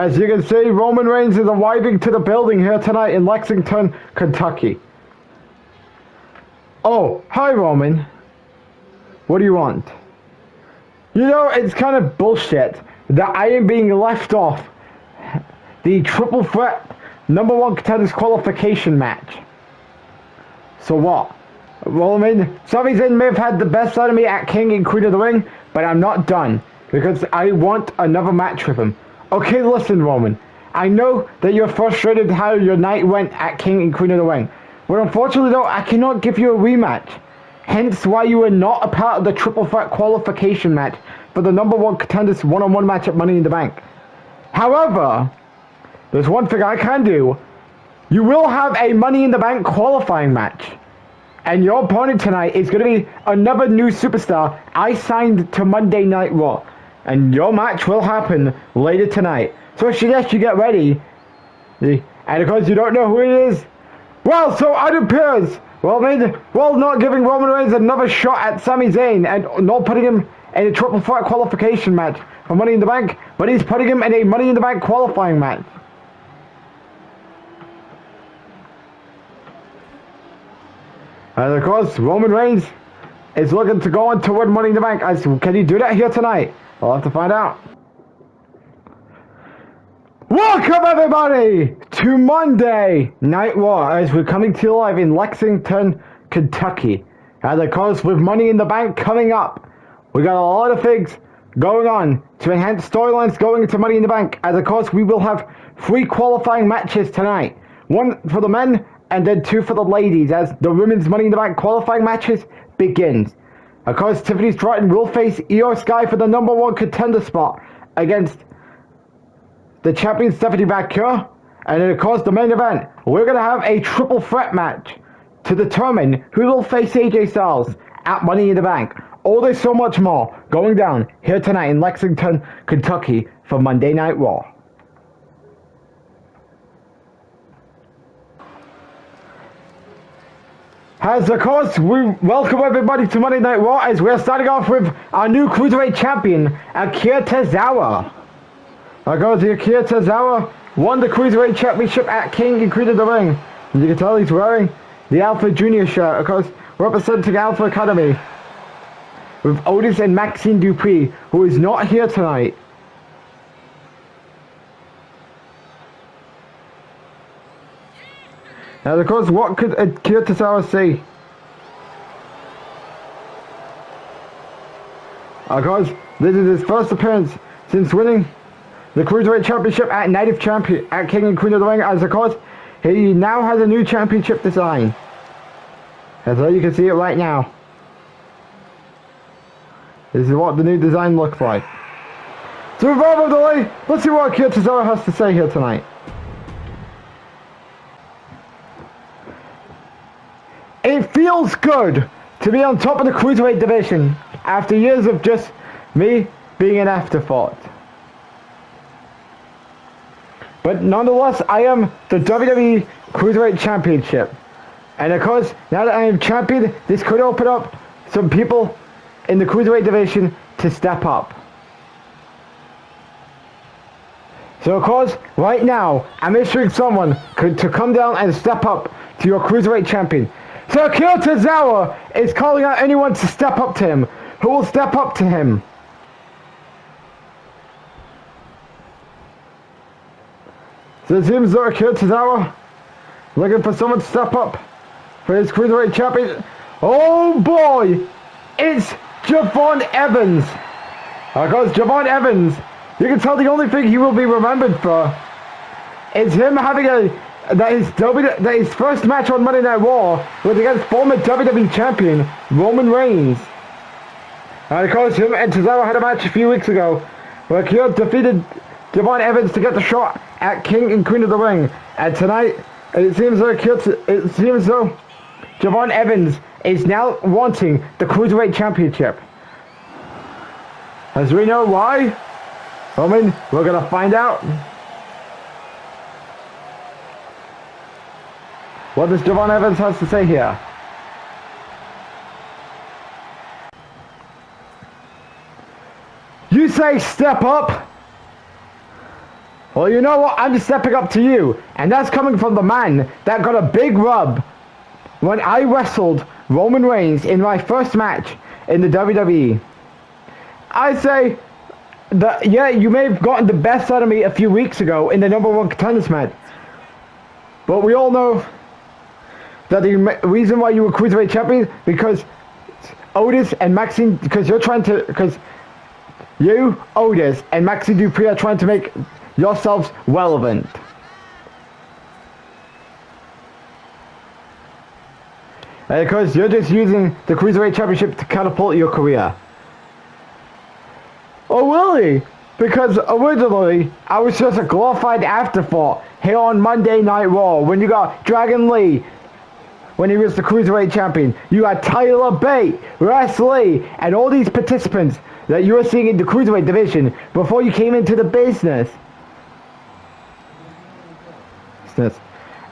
As you can see, Roman Reigns is arriving to the building here tonight in Lexington, Kentucky. Oh, hi Roman. What do you want? You know, it's kind of bullshit that I am being left off the triple threat #1 contenders qualification match. So what? Roman, Sami Zayn may have had the best out of me at King and Queen of the Ring, but I'm not done because I want another match with him. Okay, listen, Roman. I know that you're frustrated how your night went at King and Queen of the Ring, but unfortunately though, I cannot give you a rematch. Hence why you were not a part of the triple threat qualification match for the #1 contenders one-on-one match at Money in the Bank. However, there's one thing I can do. You will have a Money in the Bank qualifying match. And your opponent tonight is going to be another new superstar I signed to Monday Night Raw. And your match will happen later tonight. So I suggest you get ready. And of course you don't know who it is. Well, so it appears, not giving Roman Reigns another shot at Sami Zayn and not putting him in a triple threat qualification match for Money in the Bank, but he's putting him in a Money in the Bank qualifying match. And of course, Roman Reigns is looking to go on to win Money in the Bank. Can he do that here tonight? We'll have to find out. Welcome everybody to Monday Night Raw as we're coming to you live in Lexington, Kentucky. And of course, with Money in the Bank coming up, we got a lot of things going on to enhance storylines going into Money in the Bank. And of course, we will have 3 qualifying matches tonight. 1 for the men and then 2 for the ladies as the women's Money in the Bank qualifying matches begins. Of course, Tiffany Stratton will face Io Sky for the #1 contender spot against the champion Stephanie McMahon. And then of course, the main event, we're going to have a triple threat match to determine who will face AJ Styles at Money in the Bank. All this so much more going down here tonight in Lexington, Kentucky for Monday Night Raw. As of course, we welcome everybody to Monday Night Raw as we're starting off with our new Cruiserweight champion, Akira Towaza. Of course, Akira Towaza won the Cruiserweight Championship at King and Queen of the Ring. As you can tell, he's wearing the Alpha Junior shirt, of course, representing Alpha Academy. With Otis and Maxine Dupree, who is not here tonight. Now, of course, what could Akira Towaza say? Of course, this is his first appearance since winning the Cruiserweight Championship at Night of Champion at King and Queen of the Ring. As of course, he now has a new championship design. And so you can see it right now. This is what the new design looks like. So without further delay, let's see what Akira Towaza has to say here tonight. It feels good to be on top of the Cruiserweight division after years of just me being an afterthought. But nonetheless, I am the WWE Cruiserweight Championship. And of course, now that I am champion, this could open up some people in the Cruiserweight division to step up. So of course, right now, I'm issuing someone to come down and step up to your Cruiserweight champion. So Akira Towaza is calling out anyone to step up to him. Who will step up to him? So it seems that Akira Towaza looking for someone to step up for his Cruiserweight champion. Oh boy! It's Javon Evans. Of course, Javon Evans, you can tell the only thing he will be remembered for is him having his first match on Monday Night Raw was against former WWE champion Roman Reigns. And of course, him and Towaza had a match a few weeks ago where Akira defeated Javon Evans to get the shot at King and Queen of the Ring. And tonight, it seems though Javon Evans is now wanting the Cruiserweight Championship. As we know why, we're gonna find out. What does Javon Evans has to say here? You say step up? Well, you know what? I'm stepping up to you. And that's coming from the man that got a big rub when I wrestled Roman Reigns in my first match in the WWE. I say that, yeah, you may have gotten the best out of me a few weeks ago in the #1 Contenders match. But we all know that the reason why you were Cruiserweight champion because Otis and Maxine, because you, Otis, and Maxine Dupree are trying to make yourselves relevant. And because you're just using the Cruiserweight Championship to catapult your career. Oh really? Because originally, I was just a glorified afterthought here on Monday Night Raw when you got Dragon Lee, when he was the Cruiserweight Champion. You got Tyler Bate, Russ Lee, and all these participants that you were seeing in the Cruiserweight division before you came into the business.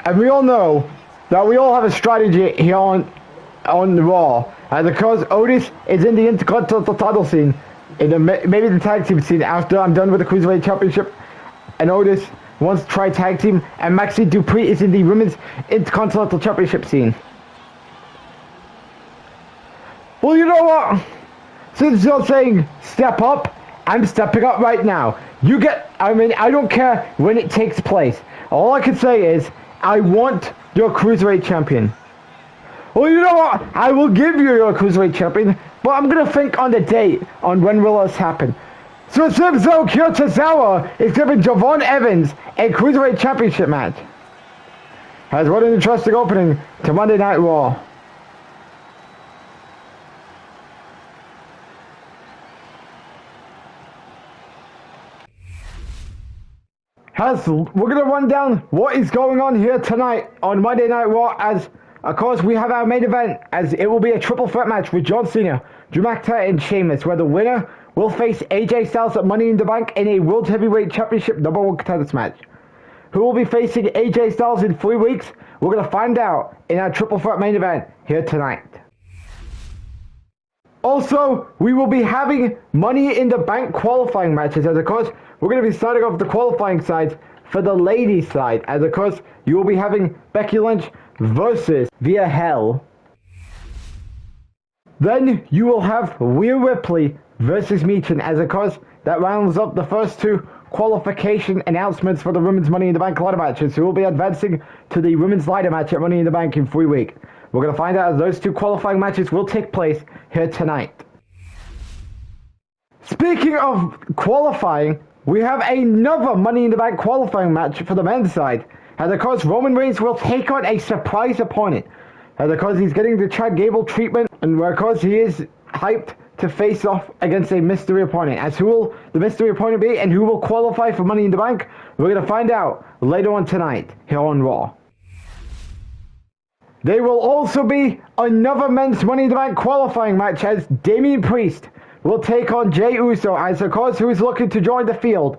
And we all know that we all have a strategy here on Raw. And because Otis is in the Intercontinental title scene, in the maybe the tag team scene after I'm done with the Cruiserweight Championship, and Otis wants to try tag team, and Maxine Dupree is in the Women's Intercontinental Championship scene. Well, you know what? Since you're saying step up, I'm stepping up right now. I don't care when it takes place. All I can say is, I want your Cruiserweight Champion. Well, you know what? I will give you your Cruiserweight Champion, but I'm going to think on the date on when will this happen. So Shinzo Kyotozawa is giving Javon Evans a Cruiserweight Championship match. Has what an interesting opening to Monday Night Raw. We're going to run down what is going on here tonight on Monday Night Raw, as of course we have our main event, as it will be a triple threat match with John Cena, Drew McIntyre, and Sheamus, where the winner will face AJ Styles at Money in the Bank in a World Heavyweight Championship #1 Contenders match. Who will be facing AJ Styles in 3 weeks? We're going to find out in our triple threat main event here tonight. Also, we will be having Money in the Bank qualifying matches, as of course we're going to be starting off the qualifying sides for the ladies side, as of course you will be having Becky Lynch versus Via Hell. Then you will have Rhea Ripley versus Michin, as of course that rounds up the first two qualification announcements for the Women's Money in the Bank ladder matches, who will be advancing to the Women's ladder match at Money in the Bank in 3 weeks. We're going to find out as those two qualifying matches will take place here tonight. Speaking of qualifying, we have another Money in the Bank qualifying match for the men's side. And of course, Roman Reigns will take on a surprise opponent. And of course, he's getting the Chad Gable treatment. And of course, he is hyped to face off against a mystery opponent. As who will the mystery opponent be and who will qualify for Money in the Bank? We're going to find out later on tonight here on Raw. There will also be another men's Money in the Bank qualifying match, as Damian Priest will take on Jey Uso, as of course who is looking to join the field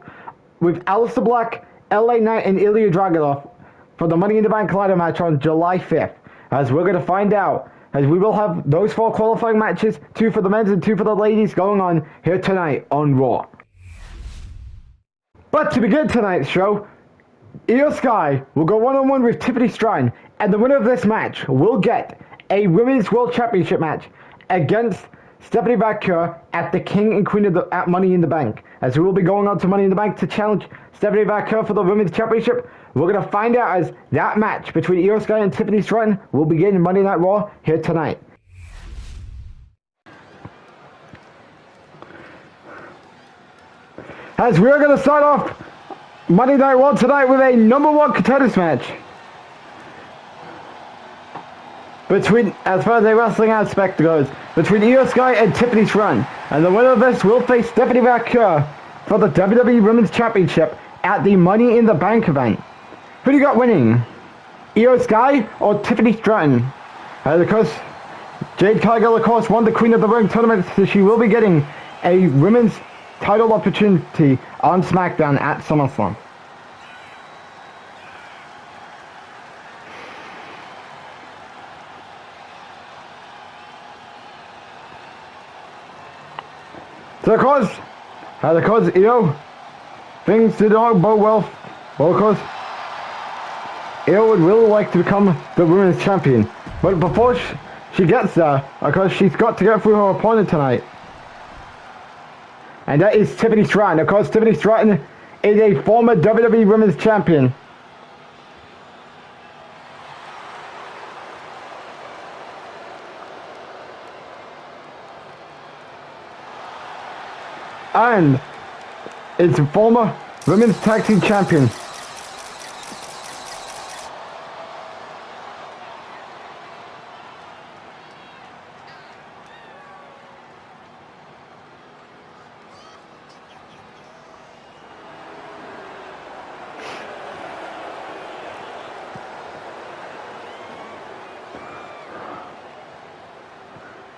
with Aleister Black, LA Knight, and Ilya Dragunov for the Money in the Bank ladder match on July 5th. As we're going to find out, as we will have those 4 qualifying matches, 2 for the men's and 2 for the ladies, going on here tonight on Raw. But to begin tonight's show, Io Sky will go one-on-one with Tiffany Stratton, and the winner of this match will get a Women's World Championship match against Stephanie McMahon at the King and Queen of at Money in the Bank. As we will be going on to Money in the Bank to challenge Stephanie McMahon for the Women's Championship. We're going to find out as that match between Io Sky and Tiffany Stratton will begin in Monday Night Raw here tonight. As we're going to start off Monday Night Raw tonight with a #1 Contenders match between, as far as the wrestling aspect goes, between Io Sky and Tiffany Stratton. And the winner of this will face Stephanie McMahon for the WWE Women's Championship at the Money in the Bank event. Who do you got winning? Io Sky or Tiffany Stratton? Of course, Jade Cargill, of course, won the Queen of the Ring tournament, so she will be getting a women's title opportunity on SmackDown at SummerSlam. So of course, Io, things did not bode well Well, of course, Io would really like to become the women's champion. But before she gets there, of course, she's got to get through her opponent tonight. And that is Tiffany Stratton. Of course, Tiffany Stratton is a former WWE Women's Champion. And is a former Women's Tag Team Champion.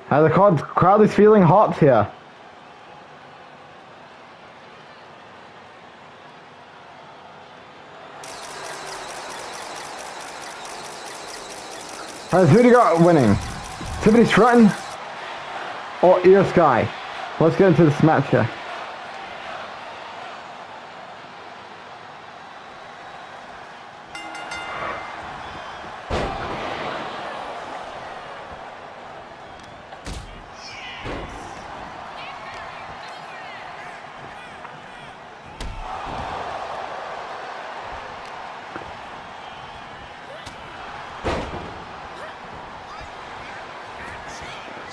And the crowd is feeling hot here. Has who do you got winning? Tiffany Stratton or Io Sky? Let's get into this match here.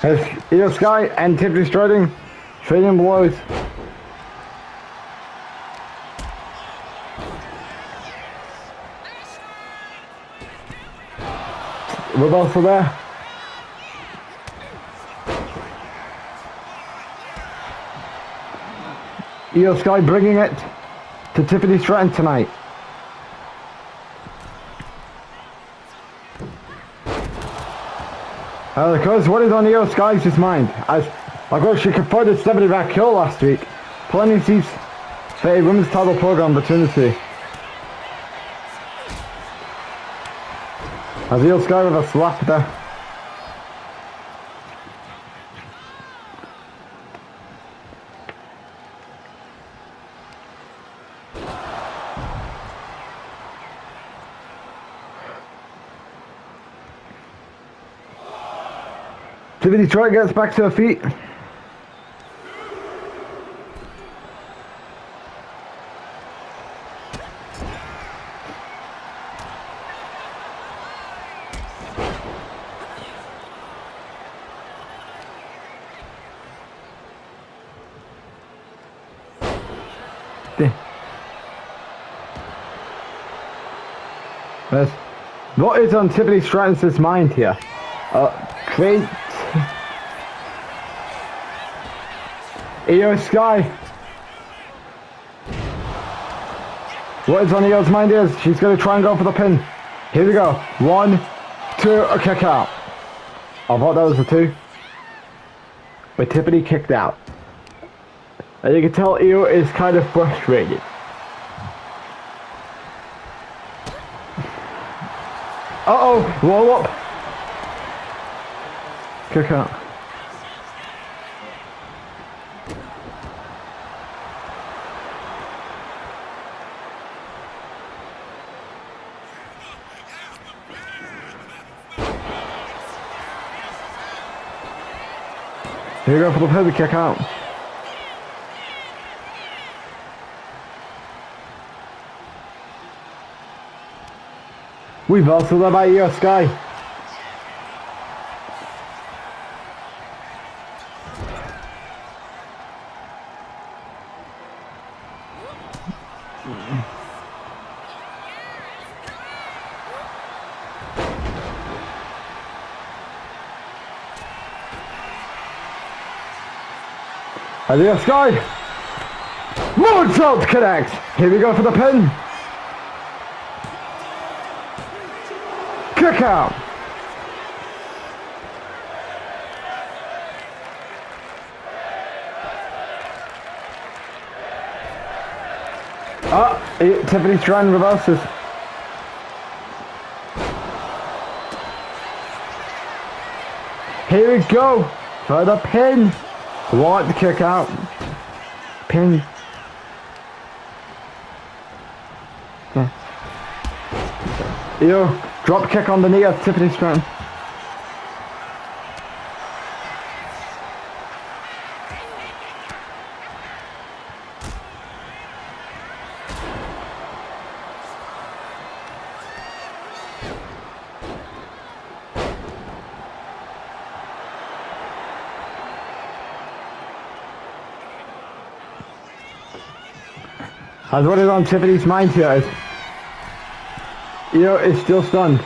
As Io Sky and Tiffany Stratton trading blows. Reversal there. Io Sky bringing it to Tiffany Stratton tonight. Because what is on Io Sky's mind? As of course she confronted 70 back kill last week, planting seats for a women's title program between the two. As Io Sky with a slap there. Tiffany Stratton gets back to her feet. What is on Tiffany Stratton's mind here? Create Io Sky. What is on Io's mind is she's going to try and go for the pin. Here we go. 1, 2, a kick out. I thought that was a 2. But Tiffany kicked out. And you can tell Io is kind of frustrated. Uh-oh, roll up. Kick out. Here we go for the heavy kick out. We've also led by Io Sky. And Io Sky. Moonsault connect. Here we go for the pin. Kick out. Tiffany Stratton reverses. Here we go for the pin. What the kick out? Pin. Io, drop kick on the knee of Tiffany Stratton. As what is on Tiffany's mind here. Io is still stunned.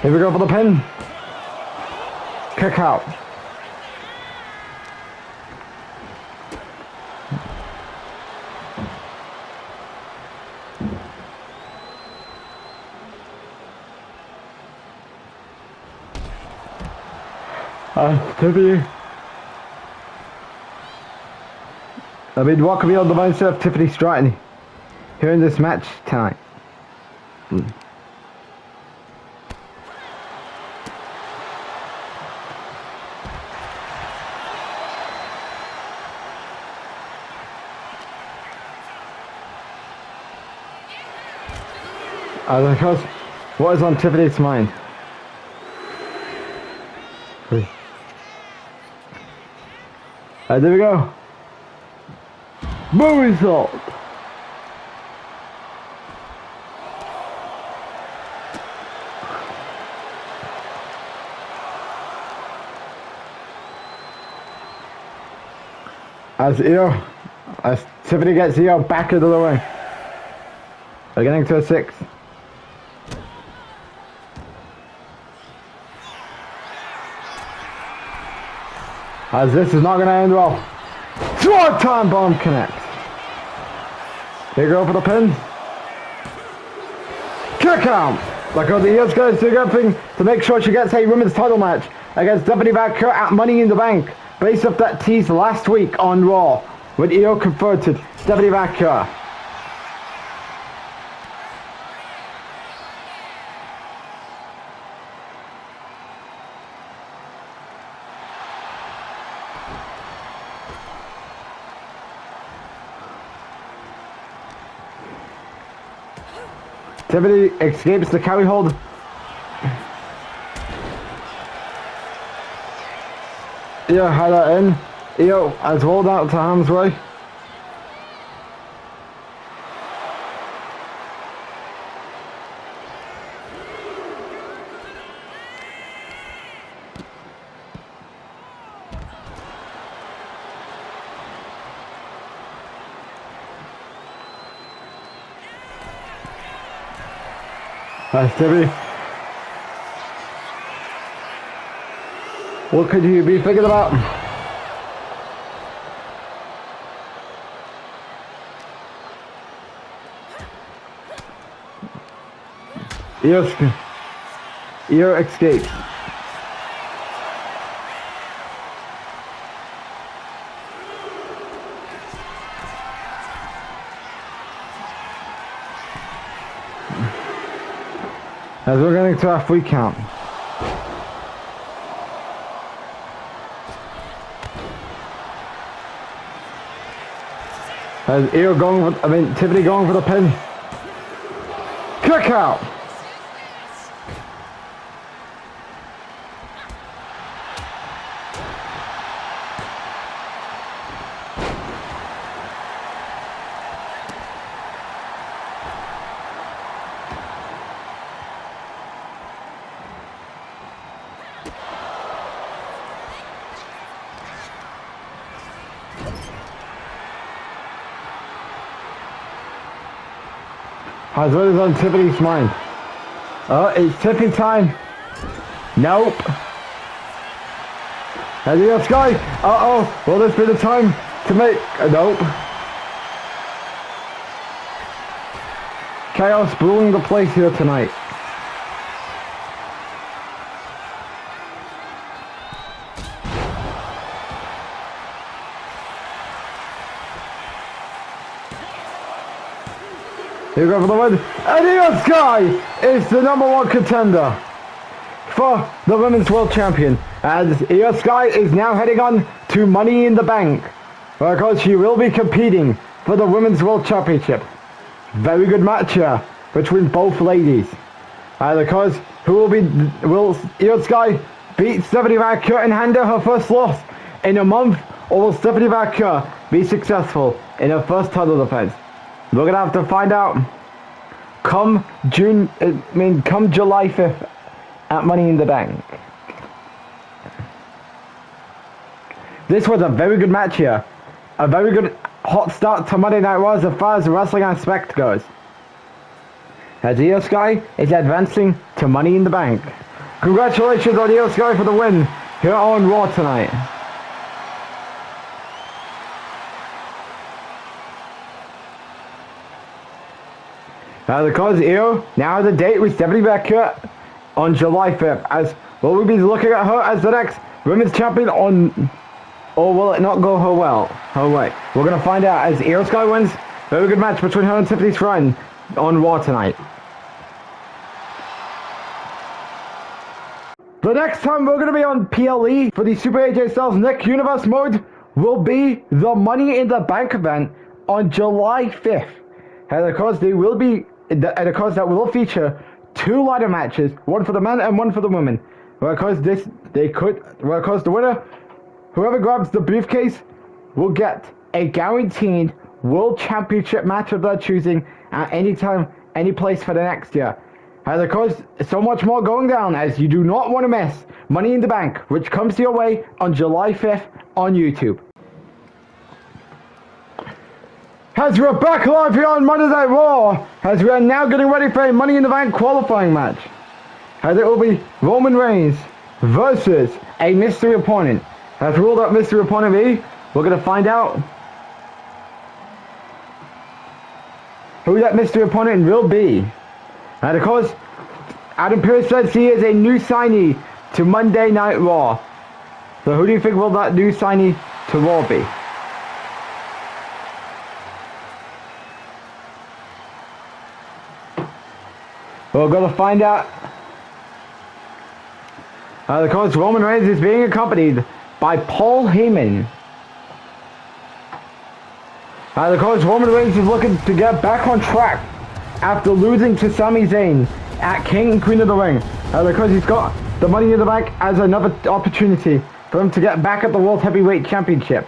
Here we go for the pin. Kick out. Tiffany. I mean, what could be on the mindset of Tiffany Stratton here in this match tonight? Because what is on Tiffany's mind? There we go. Moonsault. As Tiffany gets Io back into the ring. They're getting to a 6. As this is not going to end well. Short time bomb connects. Here go for the pin. Kick out. Like the Io's going to do everything to make sure she gets a women's title match against Tiffany at Money in the Bank, based off that tease last week on Raw when Io converted Tiffany Akira. Tiffany escapes the carry hold. Io had that in. Io has rolled out to harm's way. Tiffany. What could you be thinking about? Io escapes. As we're getting to our 3 count. As Tiffany going for the pin. Kick out. As well as on Tiffany's mind. It's Tiffany time. Nope. And the Sky. Will this be the time to make... nope. Chaos ruling the place here tonight. Here we go for the win. And Io Sky is the #1 contender for the Women's World Champion. And Io Sky is now heading on to Money in the Bank, because she will be competing for the Women's World Championship. Very good match here between both ladies. Because will Io Sky beat Stephanie Valkyrie and hand her first loss in a month, or will Stephanie Valkyrie be successful in her first title defense? We're gonna have to find out come July 5th at Money in the Bank. This was a very good match here. A very good hot start to Monday Night Raw as far as wrestling aspect goes. As Io Sky is advancing to Money in the Bank. Congratulations on Io Sky for the win here on Raw tonight. Because Io now has a date with Stephanie Valkyrie on July 5th. As will we be looking at her as the next Women's Champion on, or will it not go her way? We're gonna find out as Io Sky wins. Very good match between her and Tiffany Stratton on Raw tonight. The next time we're going to be on PLE for the Super AJ Styles Nick Universe mode will be the Money in the Bank event on July 5th. And of course, that will feature 2 ladder matches, one for the men and one for the women. Because the winner, whoever grabs the briefcase, will get a guaranteed World Championship match of their choosing at any time, any place for the next year. And of course, so much more going down, as you do not want to miss Money in the Bank, which comes your way on July 5th on YouTube. As we're back live here on Monday Night Raw, as we are now getting ready for a Money in the Bank qualifying match. As it will be Roman Reigns versus a mystery opponent. As ruled out mystery opponent be, we're going to find out who that mystery opponent will be. And of course, Adam Pearce says he is a new signee to Monday Night Raw. So who do you think will that new signee to Raw be? We're going to find out. Of course, Roman Reigns is being accompanied by Paul Heyman. Of course, Roman Reigns is looking to get back on track after losing to Sami Zayn at King and Queen of the Ring. Because he's got the Money in the Bank as another opportunity for him to get back at the World Heavyweight Championship.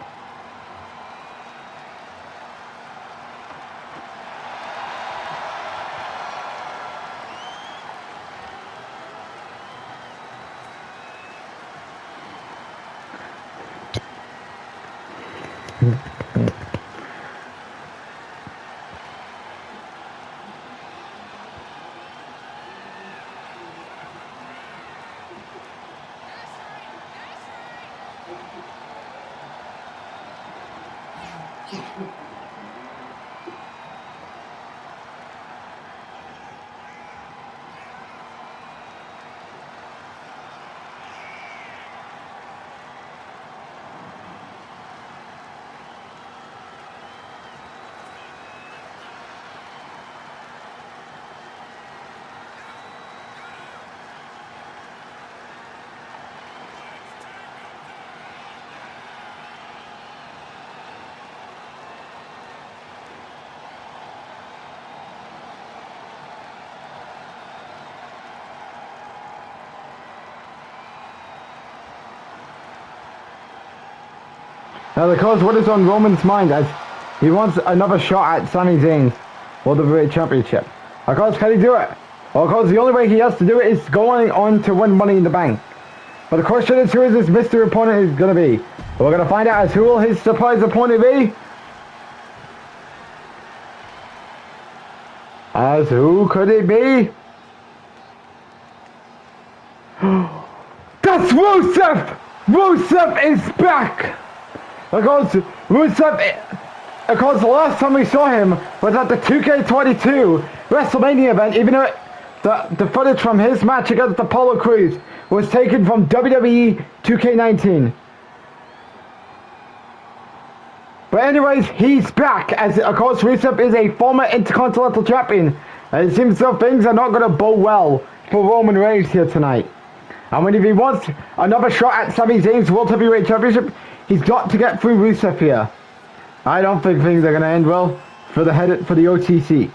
Now, because what is on Roman's mind as he wants another shot at Sami Zayn's World Heavyweight Championship. Of course, can he do it? Well, of course, the only way he has to do it is going on to win Money in the Bank. But the question is, who is this mystery opponent is going to be? We're going to find out as who will his surprise opponent be? As who could it be? That's Rusev! Rusev is back! Because Rusev, of course, the last time we saw him was at the 2K22 WrestleMania event, even though the footage from his match against Apollo Crews was taken from WWE 2K19. But anyways, he's back, as of course Rusev is a former Intercontinental Champion, and it seems so things are not going to bode well for Roman Reigns here tonight. And if he wants another shot at Sami Zayn's World Heavyweight Championship, he's got to get through Rusev here. I don't think things are going to end well for the OTC.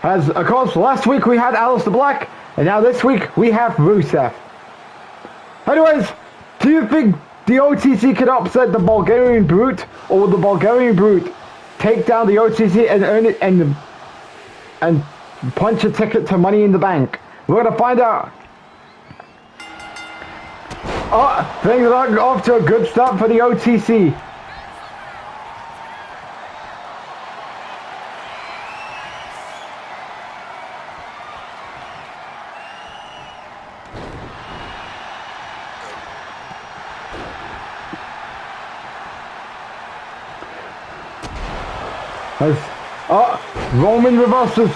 As, of course, last week we had Aleister Black, and now this week we have Rusev. Anyways, do you think the OTC could upset the Bulgarian Brute, or will the Bulgarian Brute take down the OTC and earn it and punch a ticket to Money in the Bank? We're gonna find out. Oh, things are off to a good start for the OTC. Roman reverses.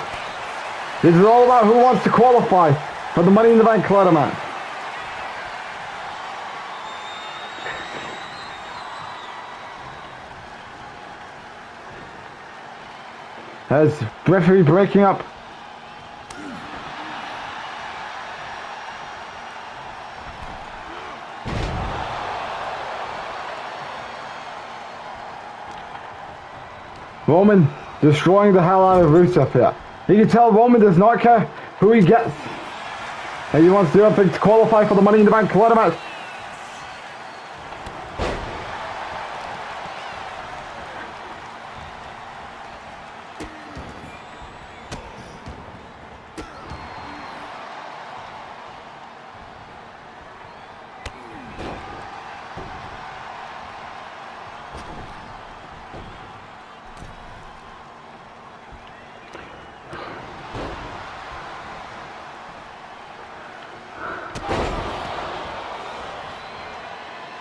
This is all about who wants to qualify for the Money in the Bank ladder match. As referee breaking up. Roman destroying the hell out of Rusev here. You can tell Roman does not care who he gets. And he wants to do everything to qualify for the Money in the Bank ladder match.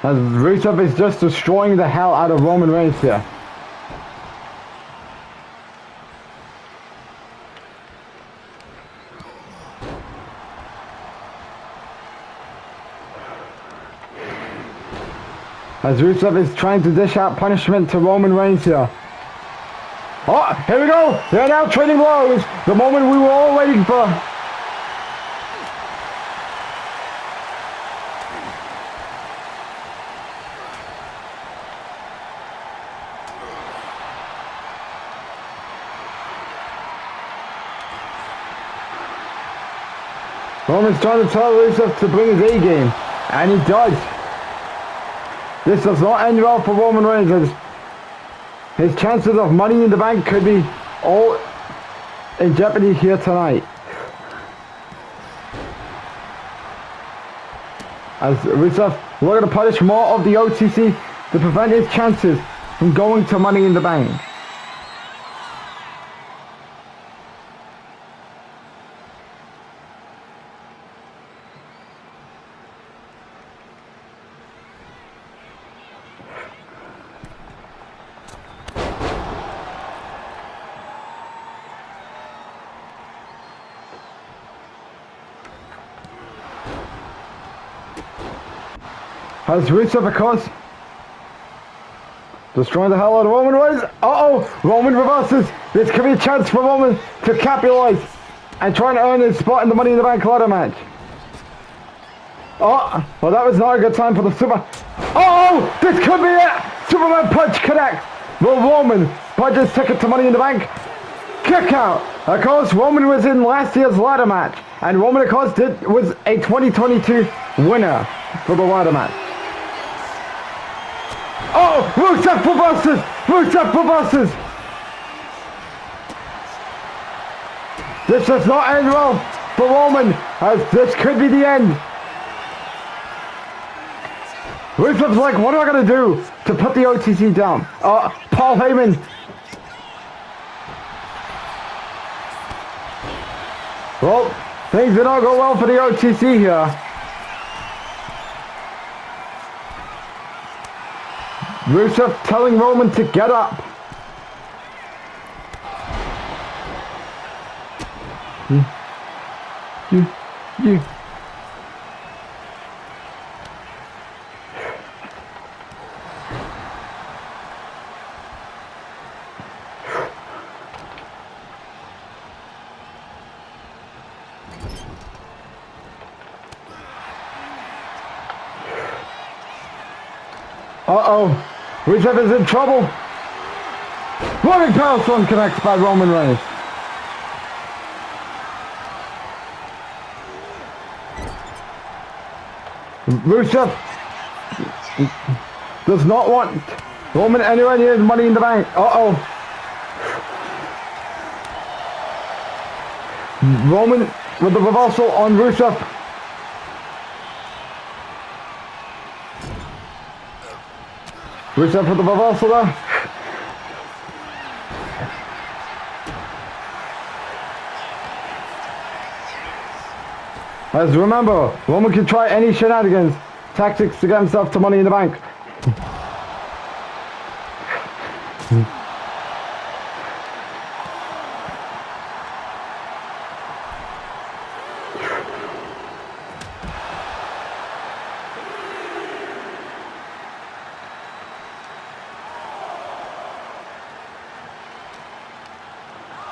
As Rusev is just destroying the hell out of Roman Reigns here. As Rusev is trying to dish out punishment to Roman Reigns here. Oh, here we go! They're now trading blows! The moment we were all waiting for. Roman's trying to tell Rusev to bring his A game, and he does. This does not end well for Roman Reigns, as his chances of Money in the Bank could be all in jeopardy here tonight. As Rusev looking to punish more of the OTC to prevent his chances from going to Money in the Bank. As Rusev, of course, destroying the hell out of Roman Reigns. Uh-oh, Roman reverses. This could be a chance for Roman to capitalize and try and earn his spot in the Money in the Bank ladder match. Oh, well, that was not a good time for the Super. Oh, this could be it. Superman punch connects. Will Roman punch his ticket to Money in the Bank? Kick out. Of course, Roman was in last year's ladder match, and Roman, of course, was a 2022 winner for the ladder match. Oh, Rusev reverses! Rusev reverses! This does not end well for Roman, as this could be the end. Rusev's like, what am I going to do to put the OTC down? Paul Heyman. Well, things did not go well for the OTC here. Rusev telling Roman to get up. You. Uh-oh. Rusev is in trouble. Running power slam connects by Roman Reigns. Rusev does not want Roman anywhere near Money in the Bank. Uh-oh. Roman with the reversal on Rusev. Rusev with the reversal there. As remember, Roman can try any shenanigans, tactics to get himself to Money in the Bank.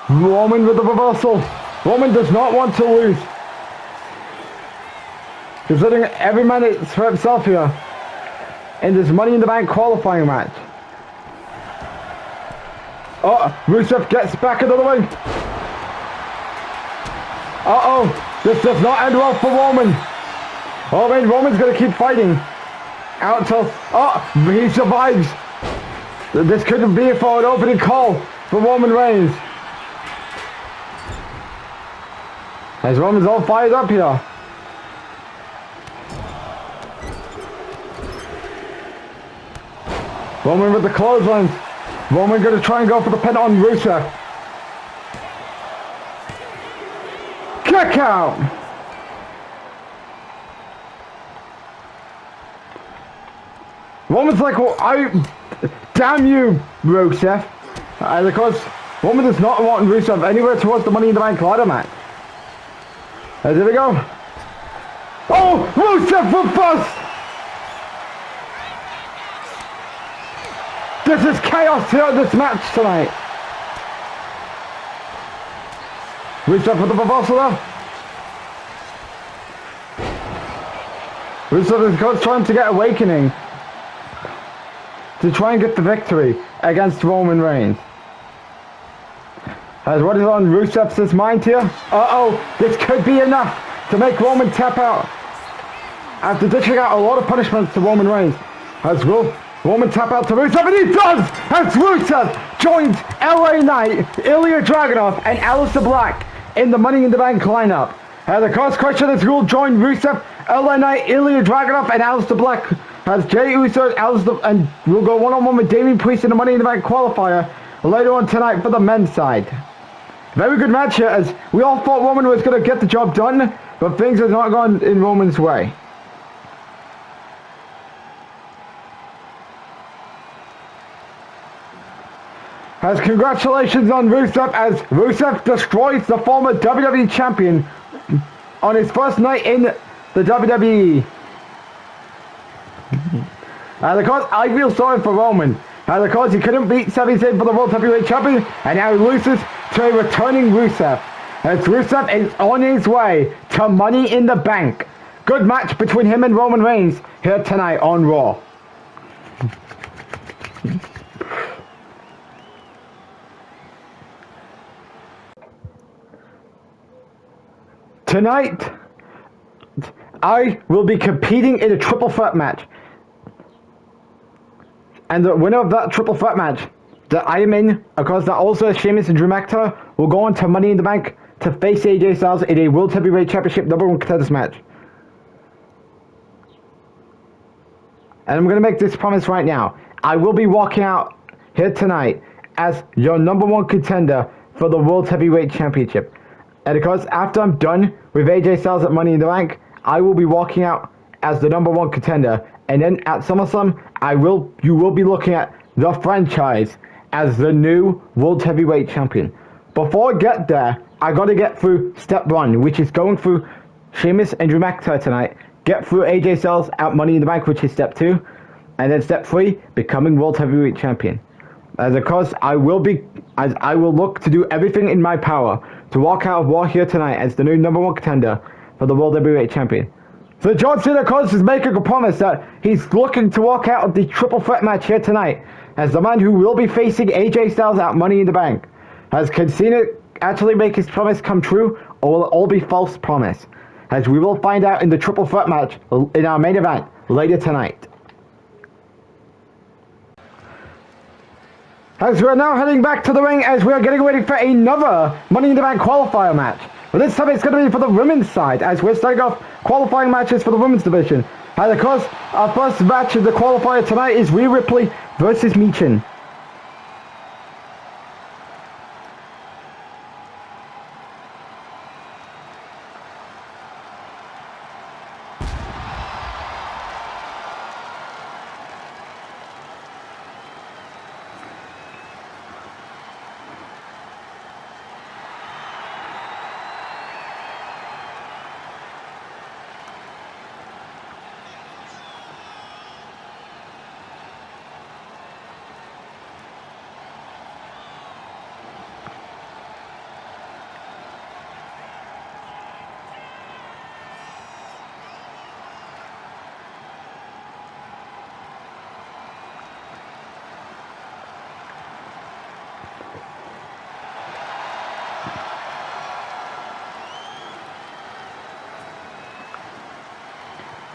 Roman with the reversal. Roman does not want to lose. Considering every man is for himself here in this Money in the Bank qualifying match. Oh, Rusev gets back into the ring. Uh-oh, this does not end well for Roman. Oh man, Roman's gonna keep fighting. Out till, oh, he survives. This could be for an opening call for Roman Reigns. As Roman's all fired up here. Roman with the clotheslines. Roman gonna try and go for the pin on Rusev. Kick out! Roman's like, well, damn you, Rusev. Because Roman does not want Rusev anywhere towards the Money in the Bank ladder match. There we go. Oh, Rusev for bust! This is chaos here in this match tonight. Rusev with the reversal there. Rusev is trying to get Awakening to try and get the victory against Roman Reigns. As what is on Rusev's mind here? Uh-oh, this could be enough to make Roman tap out. After dishing out a lot of punishments to Roman Reigns. As will Roman tap out to Rusev, and he does! As Rusev joins LA Knight, Ilya Dragunov, and Aleister Black in the Money in the Bank lineup. The first question is who will join Rusev, LA Knight, Ilya Dragunov, and Aleister Black. As Jey Uso, Aleister, and we'll go one-on-one with Damian Priest in the Money in the Bank qualifier later on tonight for the men's side. Very good match here, as we all thought Roman was going to get the job done, but things have not gone in Roman's way. As congratulations on Rusev, as Rusev destroys the former WWE champion on his first night in the WWE. And of course, I feel sorry for Roman. And of course, he couldn't beat Sami Zayn for the World Heavyweight Champion, and now he loses to a returning Rusev. As Rusev is on his way to Money in the Bank. Good match between him and Roman Reigns here tonight on Raw. Tonight, I will be competing in a triple threat match. And the winner of that triple threat match that I am in, of course, that also Sheamus and Drew McIntyre will go on to Money in the Bank to face AJ Styles in a World Heavyweight Championship #1 Contenders match. And I'm going to make this promise right now. I will be walking out here tonight as your #1 contender for the World Heavyweight Championship. And of course, after I'm done with AJ Styles at Money in the Bank, I will be walking out as the #1 contender. And then at SummerSlam, you will be looking at the franchise as the new World Heavyweight Champion. Before I get there, I got to get through step 1, which is going through Sheamus and Drew McIntyre tonight. Get through AJ Styles at Money in the Bank, which is step 2. And then step 3, becoming World Heavyweight Champion. As of course, I will look to do everything in my power to walk out of Raw here tonight as the new #1 contender for the World Heavyweight Champion. So John Cena, of course, is making a promise that he's looking to walk out of the triple threat match here tonight as the man who will be facing AJ Styles at Money in the Bank. Can Cena actually make his promise come true, or will it all be false promise? As we will find out in the triple threat match in our main event later tonight. As we're now heading back to the ring as we are getting ready for another Money in the Bank qualifier match. But this time it's going to be for the women's side as we're starting off qualifying matches for the women's division. And of course, our first match of the qualifier tonight is Rhea Ripley versus Michin.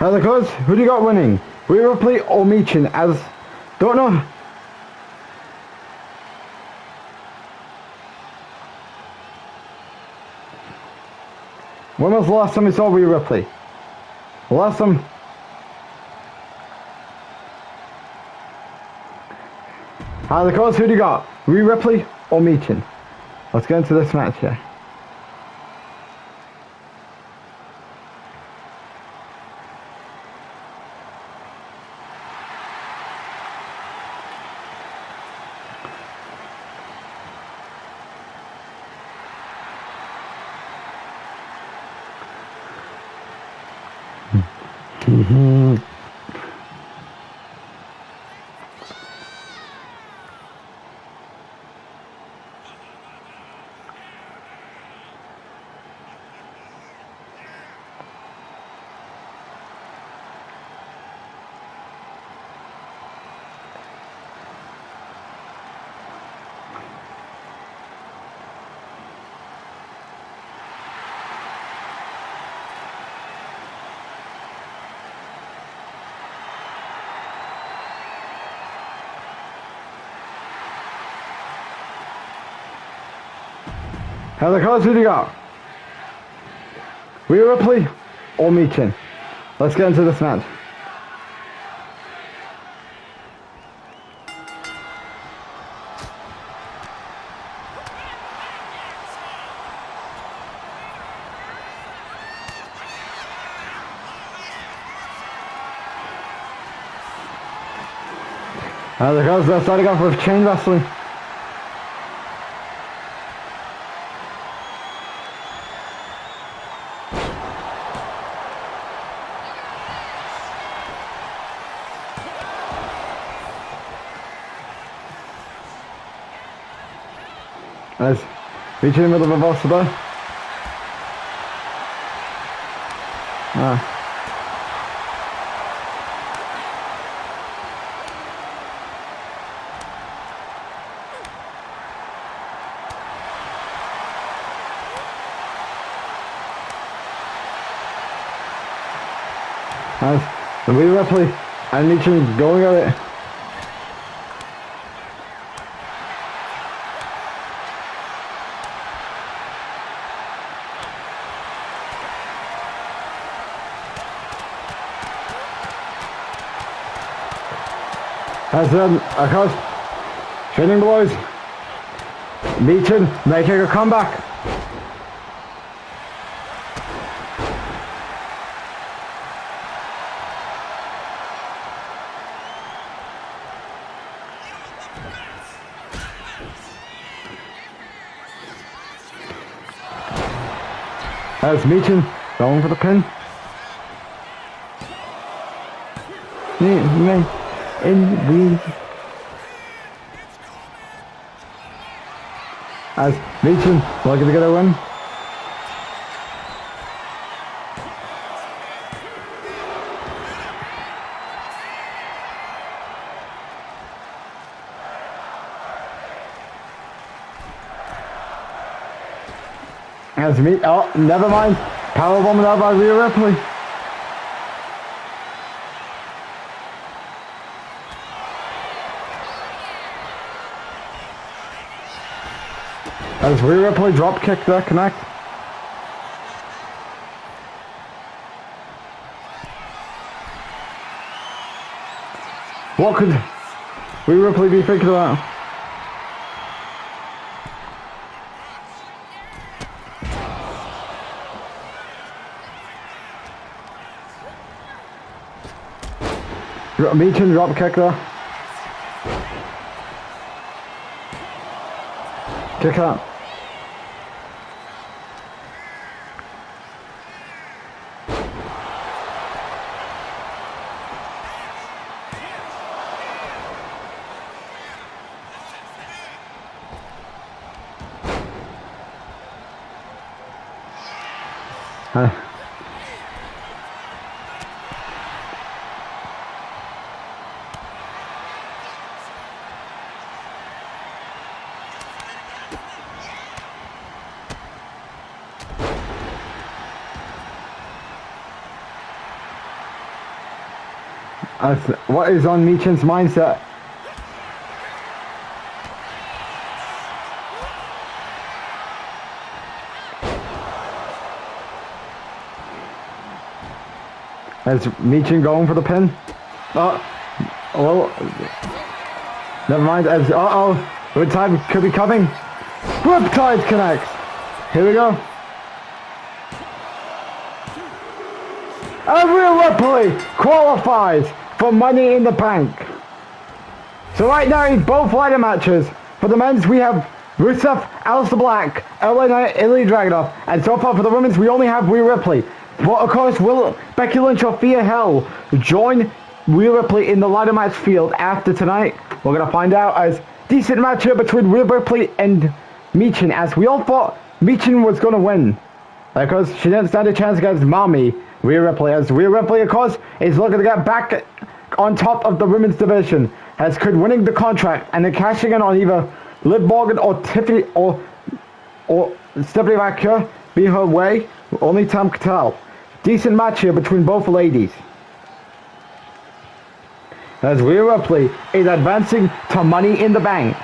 As of course, who do you got winning? Rhea Ripley or Michin? As don't know. When was the last time we saw Rhea Ripley? The last time. As of course, who do you got? Rhea Ripley or Michin? Let's get into this match here. Now the cards, who do you got? Rhea Ripley or Michin? Let's get into this match. Now the cards, they're starting off with chain wrestling. As Michin in the middle of a Velocibus. As the Rhea Ripley and Michin going at it. As of course, training blows. Michin making a comeback. As Michin going for the pin. As Michin looking to get a win. As me, oh, never mind. Powerbomb out by Rhea Ripley. As Rhea Ripley drop kick there, connect. What could Rhea Ripley be thinking about? Michin drop kick there. Kick out. What is on Michin's mindset? Is Michin going for the pin? Oh, well, never mind. As Riptide could be coming. Riptide connects. Here we go. And Rhea Ripley qualifies for Money in the Bank. So right now in both ladder matches, for the men's we have Rusev, Aleister Black, LA Knight, Ilya Dragunov, and so far for the women's we only have Rhea Ripley. But of course, will Becky Lynch or Thea Hell join Rhea Ripley in the ladder match field after tonight? We're going to find out, as decent match here between Rhea Ripley and Michin, as we all thought Michin was going to win, because she didn't stand a chance against Mommy Rhea Ripley, as Rhea Ripley, of course, is looking to get back on top of the women's division, as could winning the contract and then cashing in on either Liv Morgan or Tiffany or Stephanie McMahon be her way. Only time can tell. Decent match here between both ladies, as Rhea Ripley is advancing to Money in the Bank.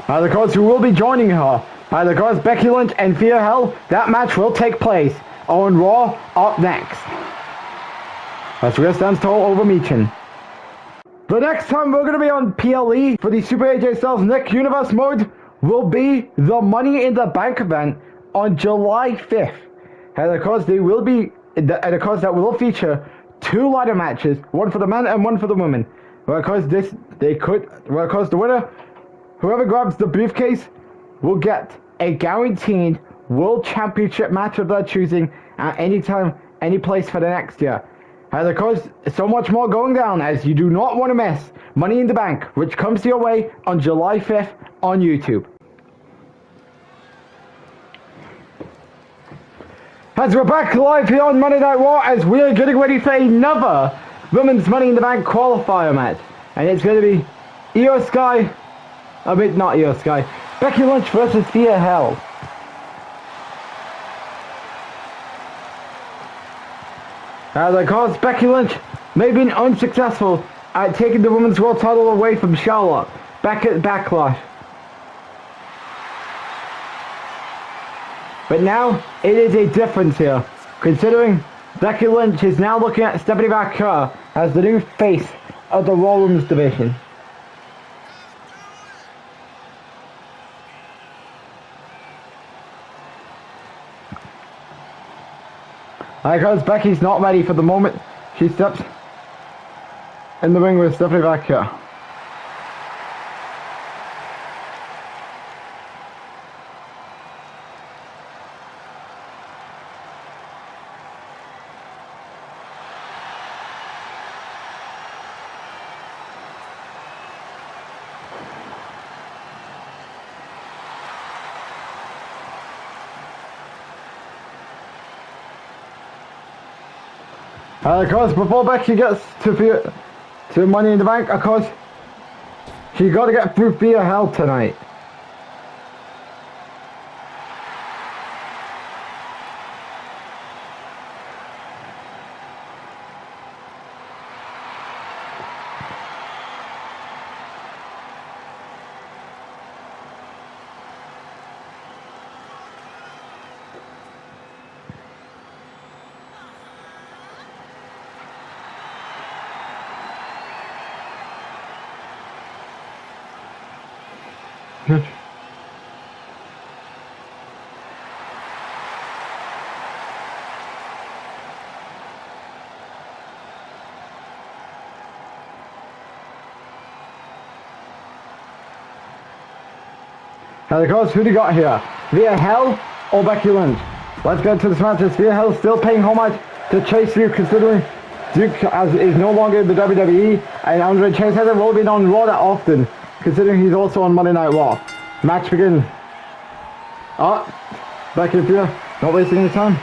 And of course, who will be joining her? And of course, Becky Lynch and Thea Hell. That match will take place on Raw up next, as Rhea stands tall over Michin. The next time we're going to be on PLE for the Super AJ Styles Nick Universe mode will be the Money in the Bank event on July 5th. And of course, that will feature 2 ladder matches, one for the men and one for the women. Well, of course, the winner, whoever grabs the briefcase, will get a guaranteed World Championship match of their choosing at any time, any place for the next year. And of course, so much more going down, as you do not want to miss Money in the Bank, which comes your way on July 5th on YouTube. As we're back live here on Monday Night Raw, as we are getting ready for another Women's Money in the Bank qualifier match. And it's going to be Becky Lynch versus Thea Hell. As of course, Becky Lynch may have been unsuccessful at taking the Women's World title away from Charlotte back at Backlash. But now, it is a difference here, considering Becky Lynch is now looking at Stephanie McMahon as the new face of the Raw Women's division. Because Becky's not ready for the moment she steps in the ring with Stephanie McMahon. Of course, before Becky gets to Money in the Bank, of course, she got to get through Thea Hell tonight. Now of course, who do you got here? Rhea Hell or Becky Lynch? Let's get to the matches. Rhea Hell still paying homage to Chase Duke, considering Duke is no longer in the WWE, and Andre Chase hasn't really been on Raw that often, considering he's also on Monday Night Raw. Match begins. Becky and Rhea, not wasting any time.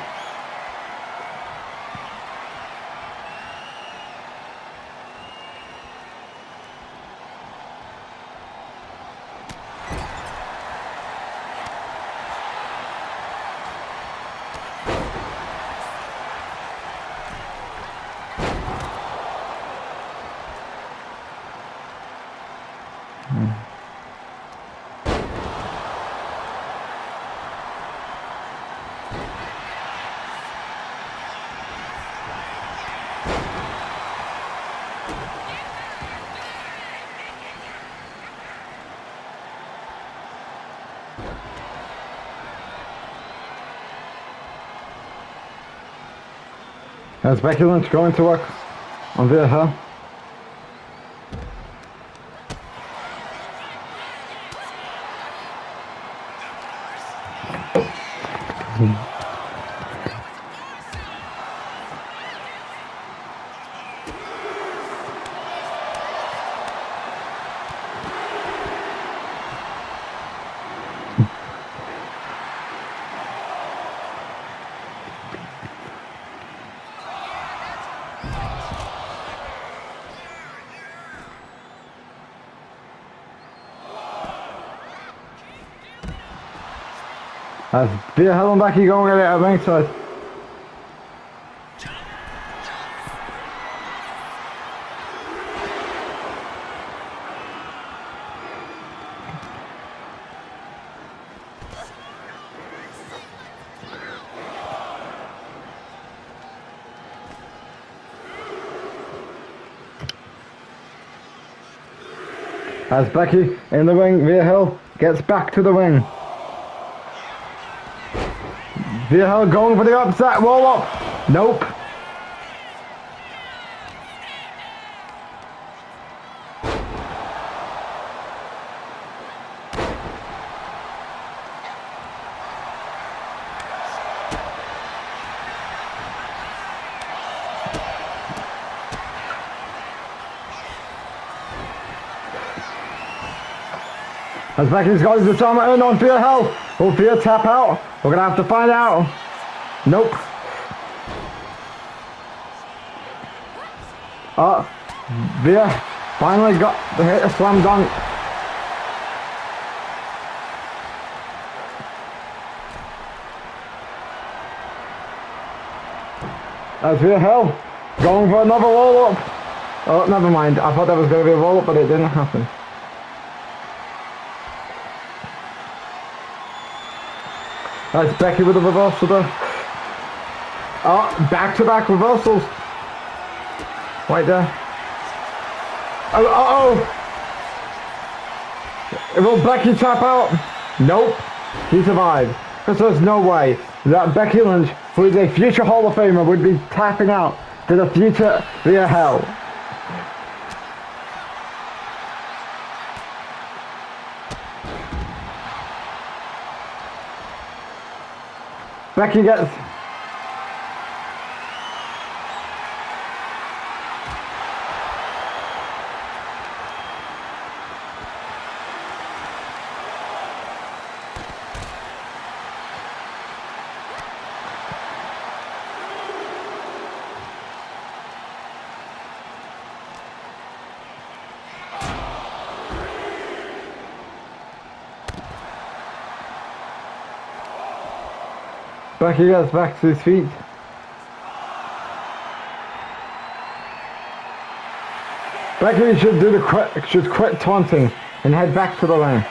As Becky Lynch going to work on Rhea Hell. As Rhea Hell and Becky going at it at ringside. As Becky in the ring, Rhea Hell gets back to the ring. Rhea Hell going for the upset roll up. Nope. As Becky's got his disarmer in on Rhea Hell. Will Rhea tap out? We're gonna have to find out. Nope. Rhea finally got the hit, a slam dunk. As Rhea Hell going for another roll up. Oh, never mind. I thought that was going to be a roll up, but it didn't happen. That's Becky with a reversal there. Back-to-back reversals. Right there. Will Becky tap out? Nope. He survived. Because there's no way that Becky Lynch, who is a future Hall of Famer, would be tapping out to the future Rhea Hell. Becky gets... Becky gets back to his feet. Becky should quit taunting and head back to the ring.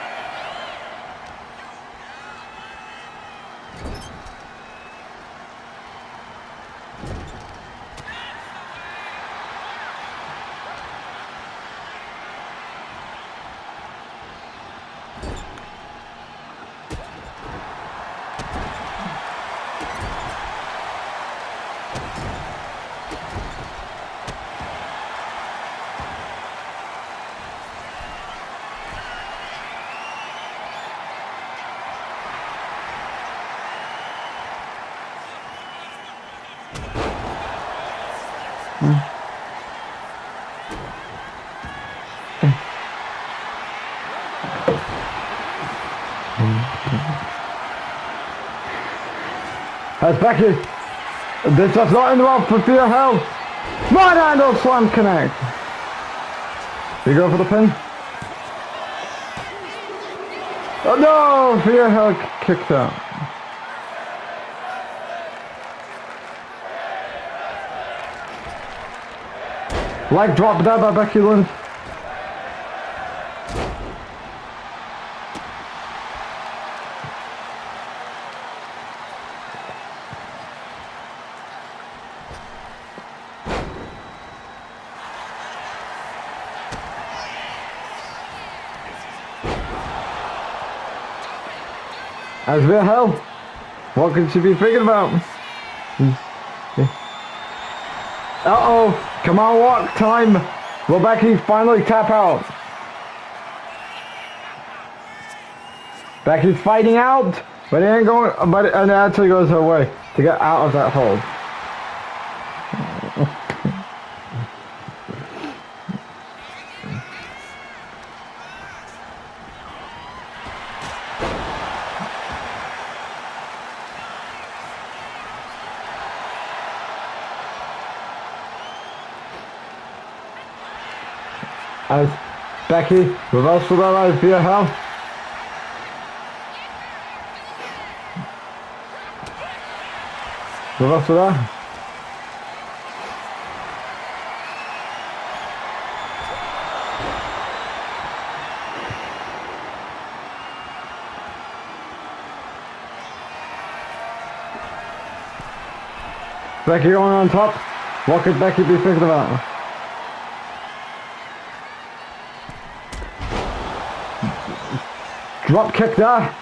That's Becky. This does not end well for Thea Hell. Right handle slam connect. You go for the pin? Oh no! Thea Hell kicked out. Leg drop there by Becky Lynch. As Thea Hell, what could she be thinking about? Uh-oh, come on, walk time. Will Becky finally tap out? Becky's fighting out, but it ain't going, but it actually goes her way to get out of that hold. As Becky reversal that out Thea Hell. Reversal there. Becky going on top. What could Becky be thinking about? Drop kick there.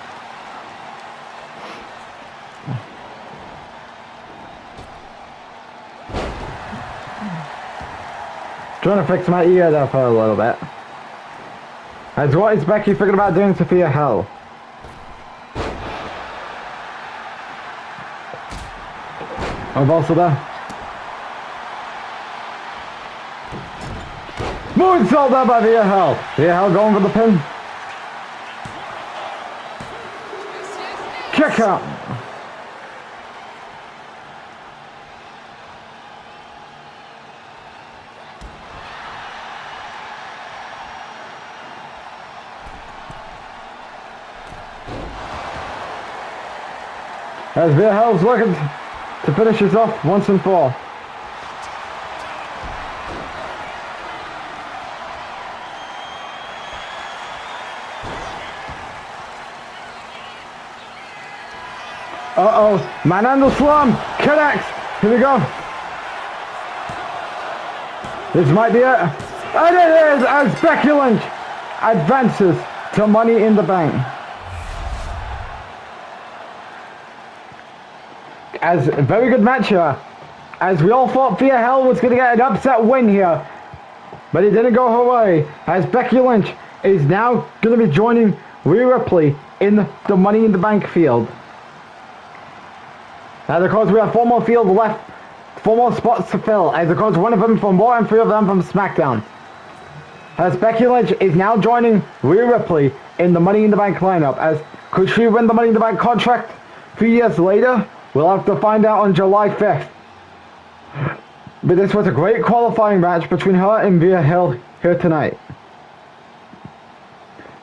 Trying to fix my ear there for a little bit. As what is Becky thinking about doing to Thea Hell? Oh, also there. Moonsault there by Thea Hell. Thea Hell going for the pin. Kick out. As Thea Hell's looking to finish this off once and for all. Uh-oh, Manhandle Slam, connects, here we go. This might be it. And it is as Becky Lynch advances to Money in the Bank. As a very good match here. As we all thought Thea Hell was going to get an upset win here. But it didn't go her way. As Becky Lynch is now going to be joining Rhea Ripley in the Money in the Bank field. As of course we have 4 more fields left, 4 more spots to fill, as of course one of them from Raw and 3 of them from SmackDown. As Becky Lynch is now joining Rhea Ripley in the Money in the Bank lineup, as could she win the Money in the Bank contract 3 years later? We'll have to find out on July 5th. But this was a great qualifying match between her and Thea Hell here tonight.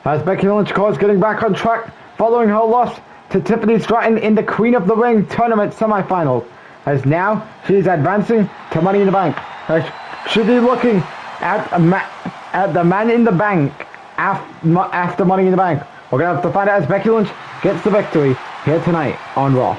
As Becky Lynch, of course, getting back on track following her loss to Tiffany Stratton in the Queen of the Ring tournament semifinals, as now she's advancing to Money in the Bank. She'll be looking at the Man in the Bank after Money in the Bank. We're going to have to find out as Becky Lynch gets the victory here tonight on Raw.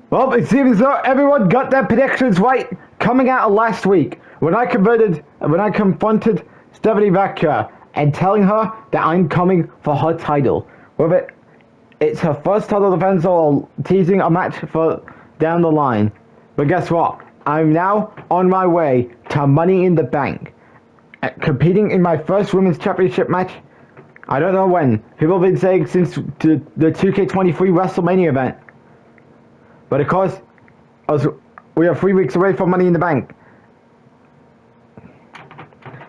Well, it seems as though everyone got their predictions right coming out of last week when I confronted Stephanie Vecchia and telling her that I'm coming for her title. Whether it's her first title defense or teasing a match for down the line. But guess what? I'm now on my way to Money in the Bank. Competing in my first Women's Championship match. I don't know when. People have been saying since the 2K23 WrestleMania event. But of course, as we are 3 weeks away from Money in the Bank.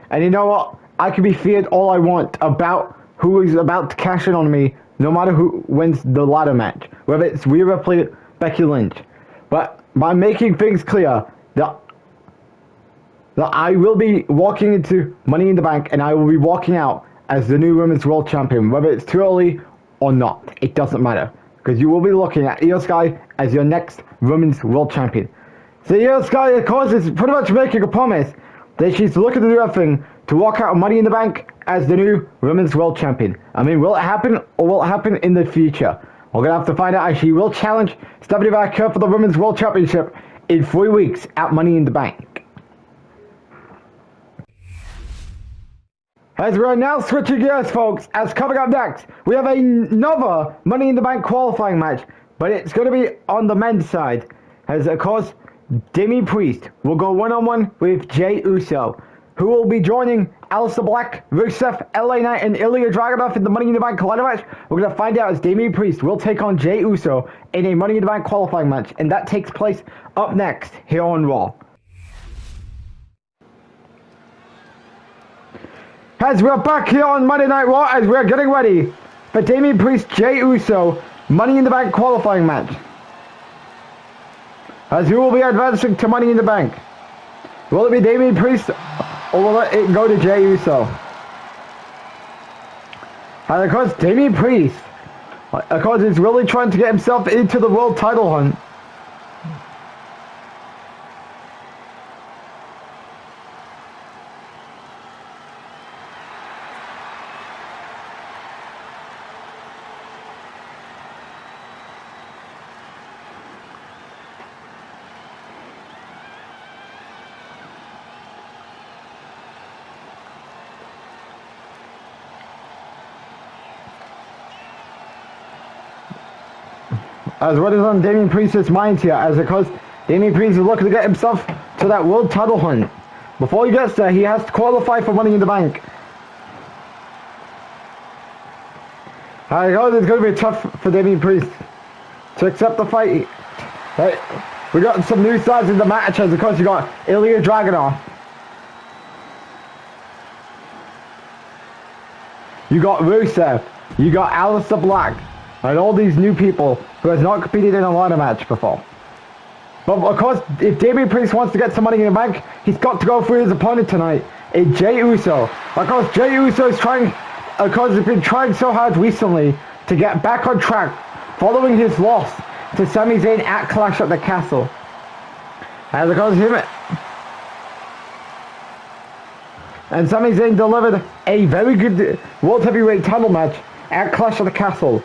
And you know what? I can be feared all I want about who is about to cash in on me, no matter who wins the ladder match. Whether it's Rhea, Ripley, Becky, Lynch. But by making things clear that I will be walking into Money in the Bank and I will be walking out as the new Women's World Champion. Whether it's too early or not, it doesn't matter. Because you will be looking at Io Sky as your next Women's World Champion. So Io Sky, of course, is pretty much making a promise that she's looking to do everything to walk out of Money in the Bank as the new Women's World Champion. I mean, will it happen or will it happen in the future? We're going to have to find out as she will challenge Stephanie Akira for the Women's World Championship in 3 weeks at Money in the Bank. As we are now switching gears, folks, as coming up next, we have another Money in the Bank qualifying match, but it's going to be on the men's side. As, of course, Damian Priest will go one-on-one with Jey Uso, who will be joining Aleister Black, Rusev, LA Knight, and Ilya Dragunov in the Money in the Bank ladder match. We're going to find out as Damian Priest will take on Jey Uso in a Money in the Bank qualifying match, and that takes place up next here on Raw. As we're back here on Monday Night Raw, as we're getting ready for Damian Priest, Jey Uso, Money in the Bank qualifying match. As we will be advancing to Money in the Bank. Will it be Damian Priest or will it go to Jey Uso? And of course, Damian Priest, of course, is really trying to get himself into the world title hunt. As what is on Damian Priest's mind here, as of course Damian Priest is looking to get himself to that world title hunt. Before he gets there, he has to qualify for Money in the Bank. I know it's going to be tough for Damian Priest to accept the fight. Right. We got some new sides in the match, as of course you got Ilya Dragunov. You got Rusev. You got Aleister Black. And all these new people who has not competed in a ladder match before. But of course, if Damian Priest wants to get some Money in the Bank, he's got to go through his opponent tonight, in Jey Uso. Of course, Jey Uso is trying, of course, he's been trying so hard recently to get back on track, following his loss to Sami Zayn at Clash at the Castle. And of course, and Sami Zayn delivered a very good World Heavyweight title match at Clash of the Castle.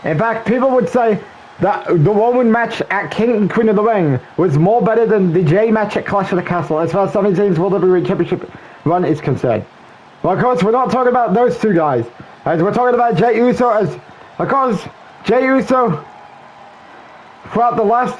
In fact, people would say that the Roman match at King and Queen of the Ring was more better than the Jey match at Clash of the Castle as far as Sami Zayn's World Heavyweight Championship run is concerned. But of course, we're not talking about those two guys. As we're talking about Jey Uso, as of course, Jey Uso throughout the last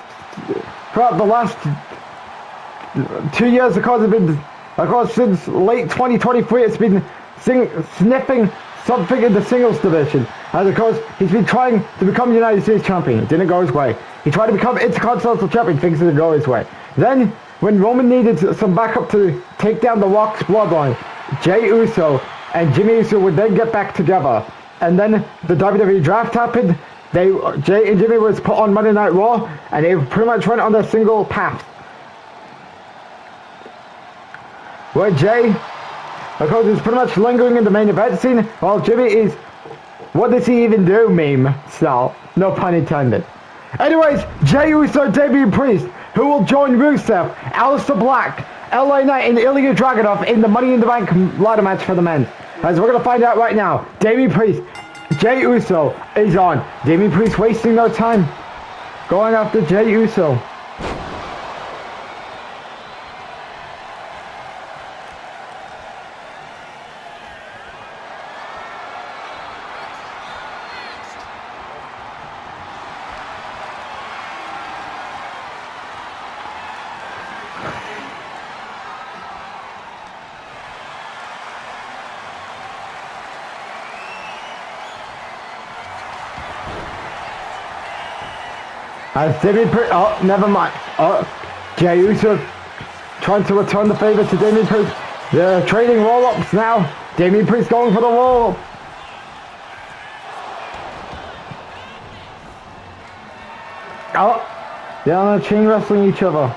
2 years, of course, has been, of course, since late 2023, it's been sniffing something in the singles division. And of course, he's been trying to become United States Champion. It didn't go his way. He tried to become Intercontinental Champion. Things didn't go his way. Then, when Roman needed some backup to take down the Rock's bloodline, Jey Uso and Jimmy Uso would then get back together. And then the WWE draft happened. Jey and Jimmy was put on Monday Night Raw, and they pretty much went on their single path. Where Jey, of course, is pretty much lingering in the main event scene, while Jimmy is, what does he even do, meme style. No pun intended. Anyways, Jey Uso, Damian Priest, who will join Rusev, Aleister Black, LA Knight, and Ilya Dragunov in the Money in the Bank ladder match for the men. As we're going to find out right now, Damian Priest, Jey Uso is on. Damian Priest wasting no time, going after Jey Uso. As Damian Priest, oh, never mind. Oh, Jey Uso trying to return the favor to Damian Priest. They're trading roll-ups now. Damian Priest going for the roll-up. Oh, they're on a chain wrestling each other.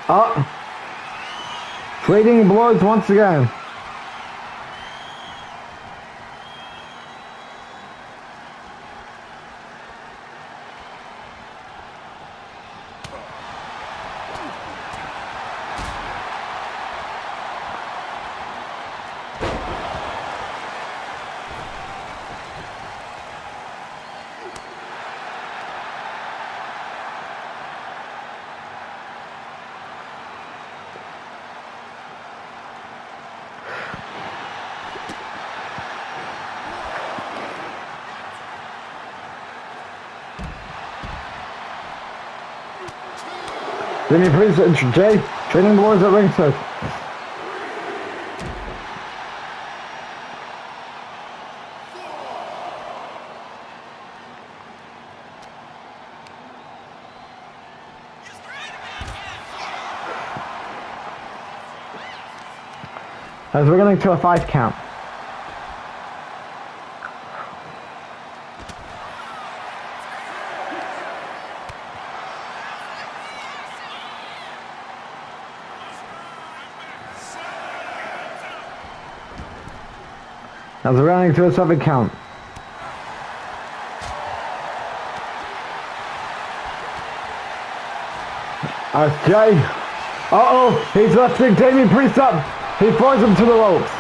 Oh, trading blows once again. Damian Priest and Jey trading blows at ringside. As we're going to a 5 count. As we're running to a 7 count. As Jey. Uh-oh, he's lifting Damian Priest up. He throws him to the ropes.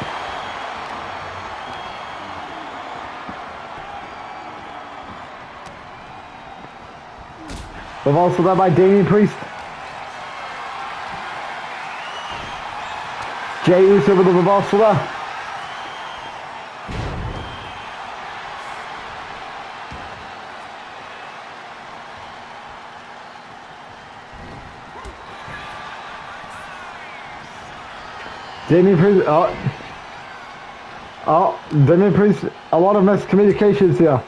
Reversal there by Damian Priest. Jey Uso with the reversal there. Damian Priest, Damian Priest, a lot of miscommunications here.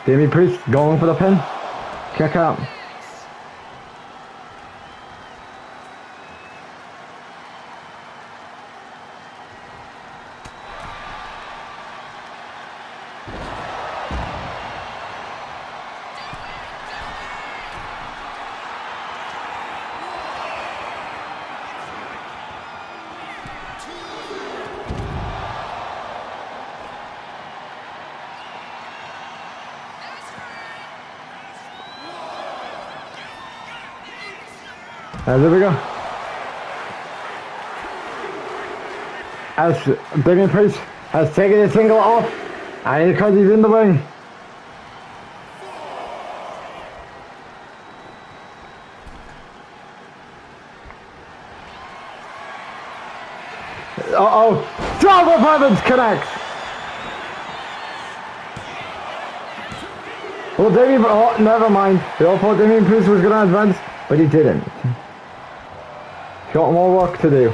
Damian Priest going for the pin. Kick out. There we go. As Damian Priest has taken his single off, and because he's in the ring. Uh-oh, Tower of Heavens connects. Well, Damian, oh, never mind. We all thought Damian Priest was going to advance, but he didn't. Got more work to do.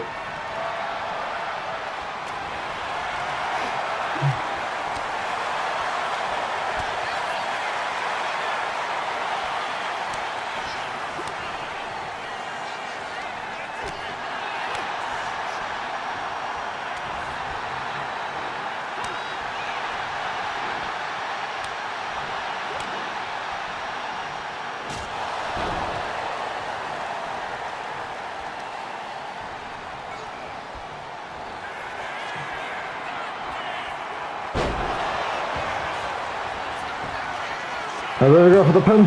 And there we go for the pin.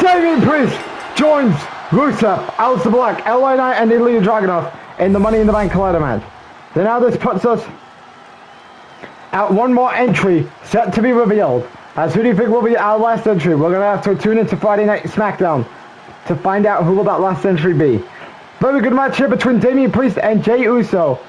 Damian Priest joins Rusev, Aleister Black, LA Knight, and Ilya Dragunov in the Money in the Bank ladder match. So now this puts us At one more entry set to be revealed. As who do you think will be our last entry? We're going to have to tune into Friday Night SmackDown to find out who will that last entry be. Very good match here between Damian Priest and Jey Uso.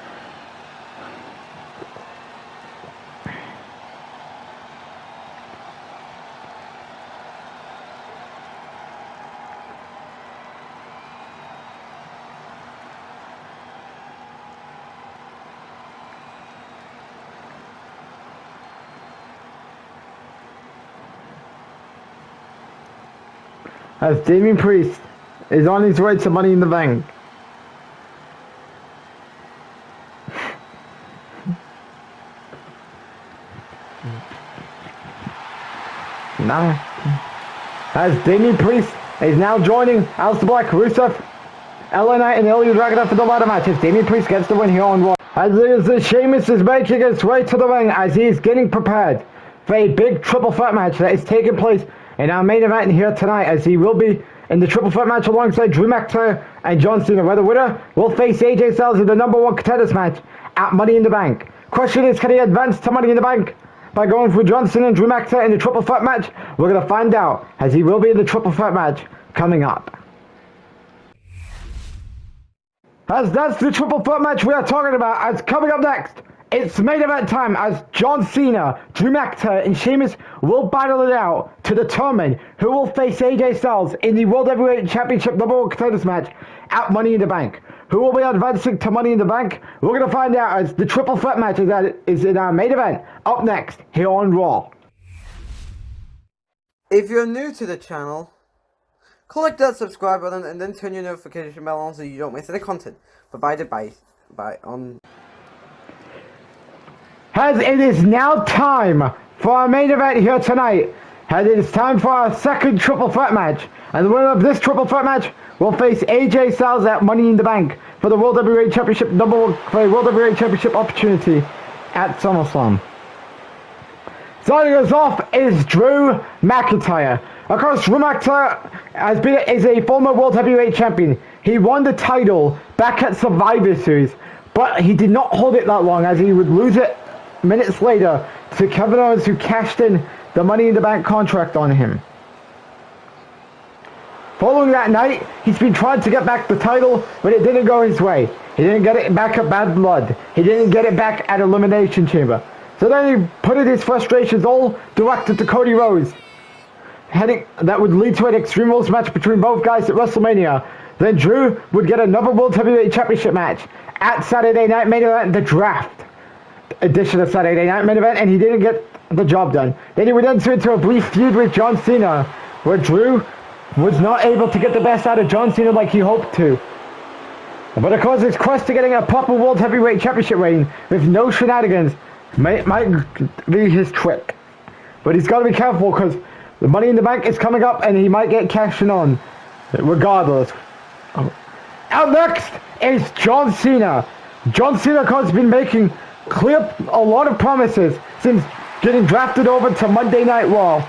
As Damian Priest is on his way to Money in the Bank. Nah. As Damian Priest is now joining Aleister Black, Rusev, LA Knight, and Ilya Dragunov for the ladder match. As Damian Priest gets the win here on Raw. As Sheamus is making his way to the ring as he is getting prepared for a big triple threat match that is taking place in our main event here tonight, as he will be in the triple threat match alongside Drew McIntyre and John Cena, where the winner will face AJ Styles in the #1 Contenders match at Money in the Bank. Question is, can he advance to Money in the Bank by going through John Cena and Drew McIntyre in the triple threat match? We're going to find out, as he will be in the triple threat match coming up. As that's the triple threat match we are talking about. As coming up next, it's main event time, as John Cena, Drew McIntyre, and Sheamus will battle it out to determine who will face AJ Styles in the World Heavyweight Championship #1 Contenders match at Money in the Bank. Who will be advancing to Money in the Bank? We're going to find out as the triple threat match is in our main event up next here on Raw. If you're new to the channel, click that subscribe button and then turn your notification bell on so you don't miss any content provided by As it is now time for our main event here tonight, and it is time for our second triple threat match, and the winner of this triple threat match will face AJ Styles at Money in the Bank for the World Heavyweight Championship World Heavyweight Championship opportunity at SummerSlam. Starting us off is Drew McIntyre. Of course, Drew McIntyre is a former World Heavyweight Champion. He won the title back at Survivor Series, but he did not hold it that long, as he would lose it minutes later to Kevin Owens, who cashed in the Money in the Bank contract on him. Following that night, he's been trying to get back the title, but it didn't go his way. He didn't get it back at Bad Blood. He didn't get it back at Elimination Chamber. So then he put in his frustrations all directed to Cody Rhodes. That would lead to an Extreme Rules match between both guys at WrestleMania. Then Drew would get another World Heavyweight Championship match at Saturday Night Main Event, the Draft edition of Saturday Night Main Event, and he didn't get the job done. Then he would enter into a brief feud with John Cena, where Drew was not able to get the best out of John Cena like he hoped to. But of course, his quest to getting a proper World Heavyweight Championship reign with no shenanigans might be his trick. But he's got to be careful, because the Money in the Bank is coming up and he might get cashing on regardless. Out next is John Cena. John Cena has been making a lot of promises since getting drafted over to Monday Night Raw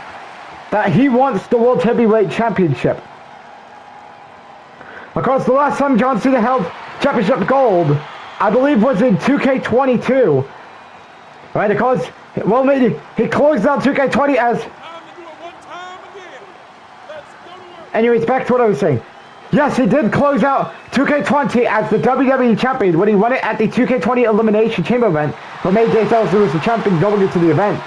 that he wants the World Heavyweight Championship. Of course, the last time John Cena held Championship Gold, I believe, was in 2K22. Right, of course, well, maybe he closed out 2K20 as... Anyways, back to what I was saying. Yes, he did close out 2K20 as the WWE Champion when he won it at the 2K20 Elimination Chamber event from AJ Styles, who was the champion going into the event.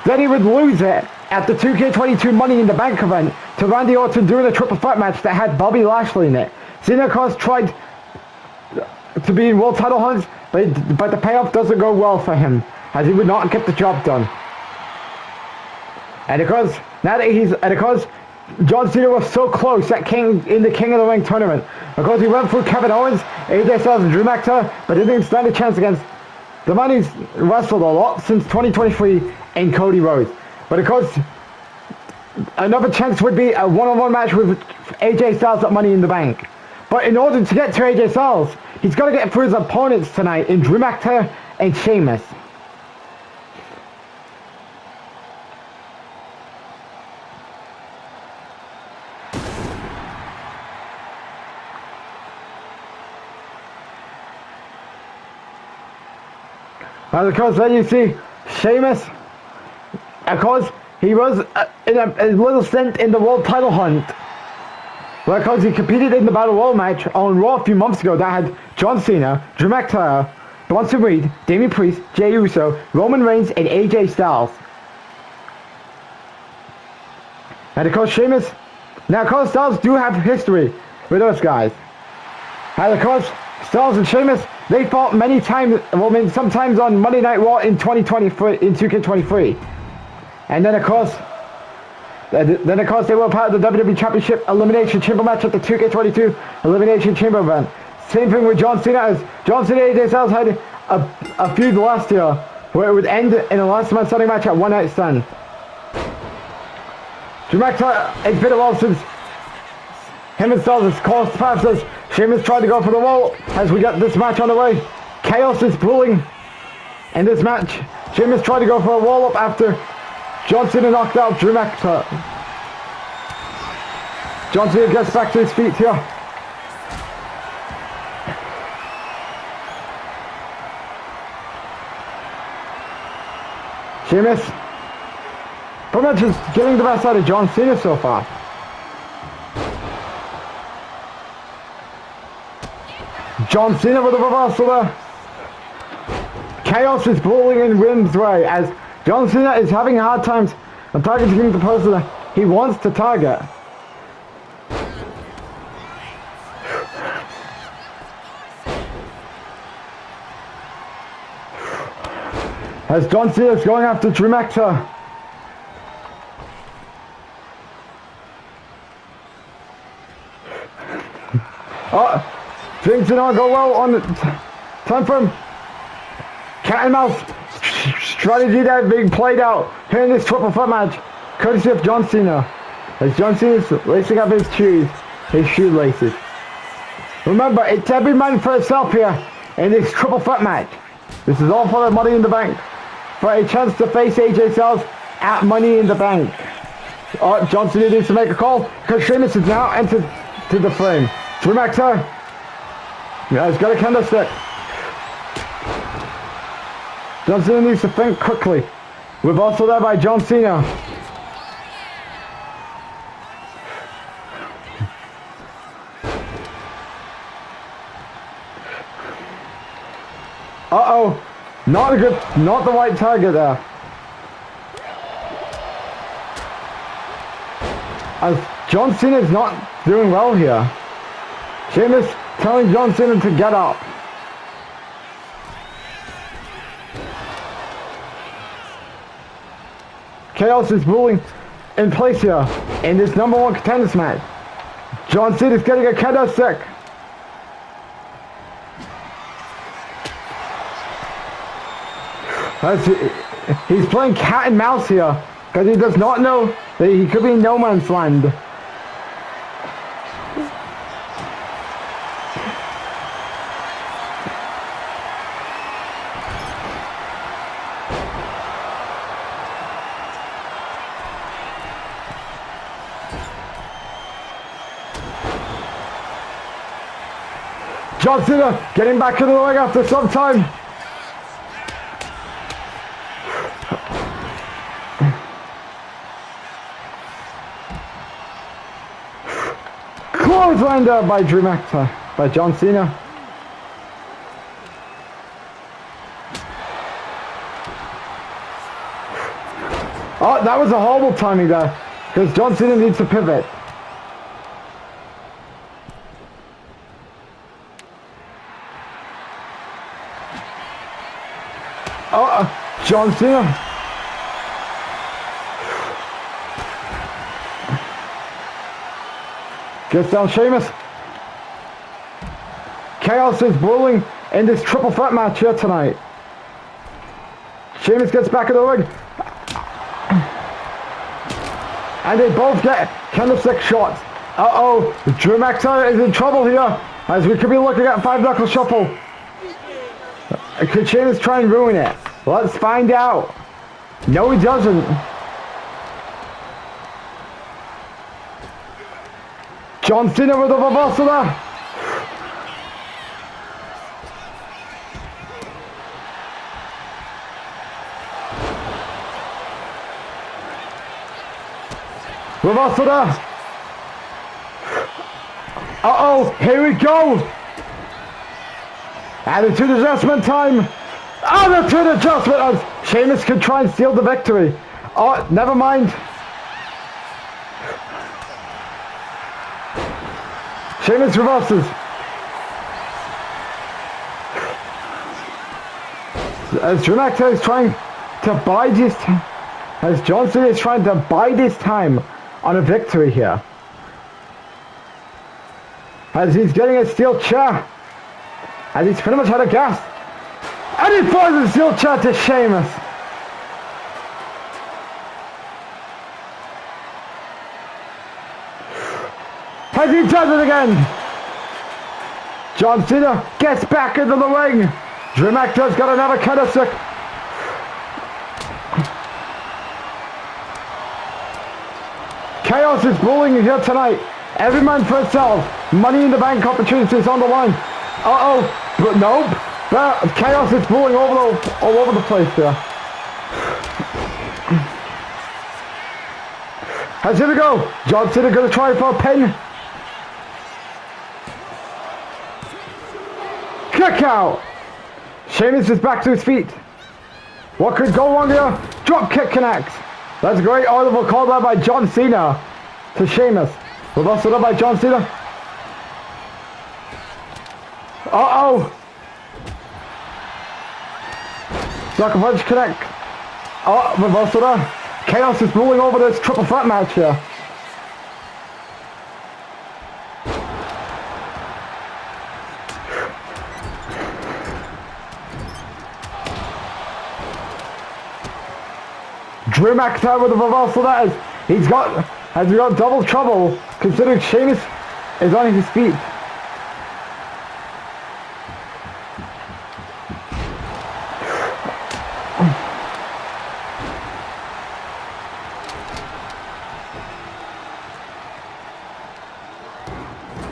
Then he would lose it at the 2K22 Money in the Bank event to Randy Orton during a triple threat match that had Bobby Lashley in it. Cena, of course, tried to be in world title hunts, but the payoff doesn't go well for him, as he would not get the job done. And of course, John Cena was so close in the King of the Ring tournament. Of course, he went through Kevin Owens, AJ Styles, and Drew McIntyre, but didn't stand a chance against the man who's wrestled a lot since 2023 in Cody Rhodes. But of course, another chance would be a one-on-one match with AJ Styles at Money in the Bank. But in order to get to AJ Styles, he's got to get through his opponents tonight in Drew McIntyre and Sheamus. And of course, then you see Sheamus, of course, he was in a little stint in the world title hunt. Because he competed in the Battle Royal match on Raw a few months ago that had John Cena, Drew McIntyre, Bronson Reed, Damian Priest, Jey Uso, Roman Reigns, and AJ Styles. And of course, Sheamus. Now, of course, Styles do have history with those guys. And of course, Styles and Sheamus, they fought many times, well, I mean, sometimes on Monday Night Raw in 2023, in 2K23. And then, of course, they were part of the WWE Championship Elimination Chamber match at the 2K22 Elimination Chamber event. Same thing with John Cena, as John Cena and AJ Styles had a feud last year where it would end in a last man standing match at One Night Stand. Drew McIntyre, it's been a while since him and Styles has crossed paths as Sheamus tried to go for the wall as we get this match on the way. Chaos is brewing in this match. Sheamus tried to go for a wall up after John Cena knocked out Drew McIntyre. John Cena gets back to his feet here. Sheamus pretty much is getting the best out of John Cena so far. John Cena with a reversal there. Chaos is brawling in Wynn's way as John Cena is having hard times and targeting the person that he wants to target. As John Cena is going after Drew McIntyre. Things did not go well on the time frame. Cat and mouse strategy that being played out here in this triple threat match, courtesy of John Cena. As John Cena is lacing up his shoelaces. Remember, it's every man for himself here in this triple threat match. This is all for the Money in the Bank. For a chance to face AJ Styles at Money in the Bank. John Cena needs to make a call because Sheamus is now entered to the frame. Drew McIntyre. Yeah, he's got a candlestick. John Cena needs to think quickly. Reversal there by John Cena. Uh-oh. Not the right target there. As John Cena is not doing well here. Sheamus telling John Cena to get up. Chaos is ruling in place here in this #1 contenders match. John Cena is getting a candlestick. He's playing cat and mouse here because he does not know that he could be in no man's land. John Cena getting back in the ring after some time. Clothesline there by Drew McIntyre, by John Cena. Oh, that was a horrible timing there, because John Cena needs to pivot. John Cena. Gets down Sheamus. Chaos is brewing in this triple threat match here tonight. Sheamus gets back in the ring. And they both get candlestick shots. Uh-oh. Drew McIntyre is in trouble here, as we could be looking at 5-knuckle shuffle. Could Sheamus try and ruin it? Let's find out. No, he doesn't. John Cena with a reversal there. Reversal there. Uh-oh, here we go. Attitude adjustment time. Attitude adjustment as Sheamus could try and steal the victory. Oh, never mind. Sheamus reverses. As Drew McIntyre is trying to bide his time. As John Cena is trying to bide his time on a victory here. As he's getting a steel chair. As he's pretty much had a gas. And he throws the steel chair to Sheamus. As he does it again. John Cena gets back into the ring. Drew McIntyre's got another candlestick. Chaos is ruling here tonight. Every man for itself. Money in the Bank opportunities on the line. Uh-oh. But nope. But Chaos is ruling all over the place here. As here we go. John Cena going to try for a pin. Kick out. Sheamus is back to his feet. What could go wrong here? Drop kick connects. That's a great audible call there by John Cena to Sheamus. Reversal up by John Cena. Uh-oh. Sucker punch connect. Oh, reversal there. Chaos is ruling over this triple threat match here. Drew McIntyre with the reversal that is. He's got double trouble considering Sheamus is on his feet.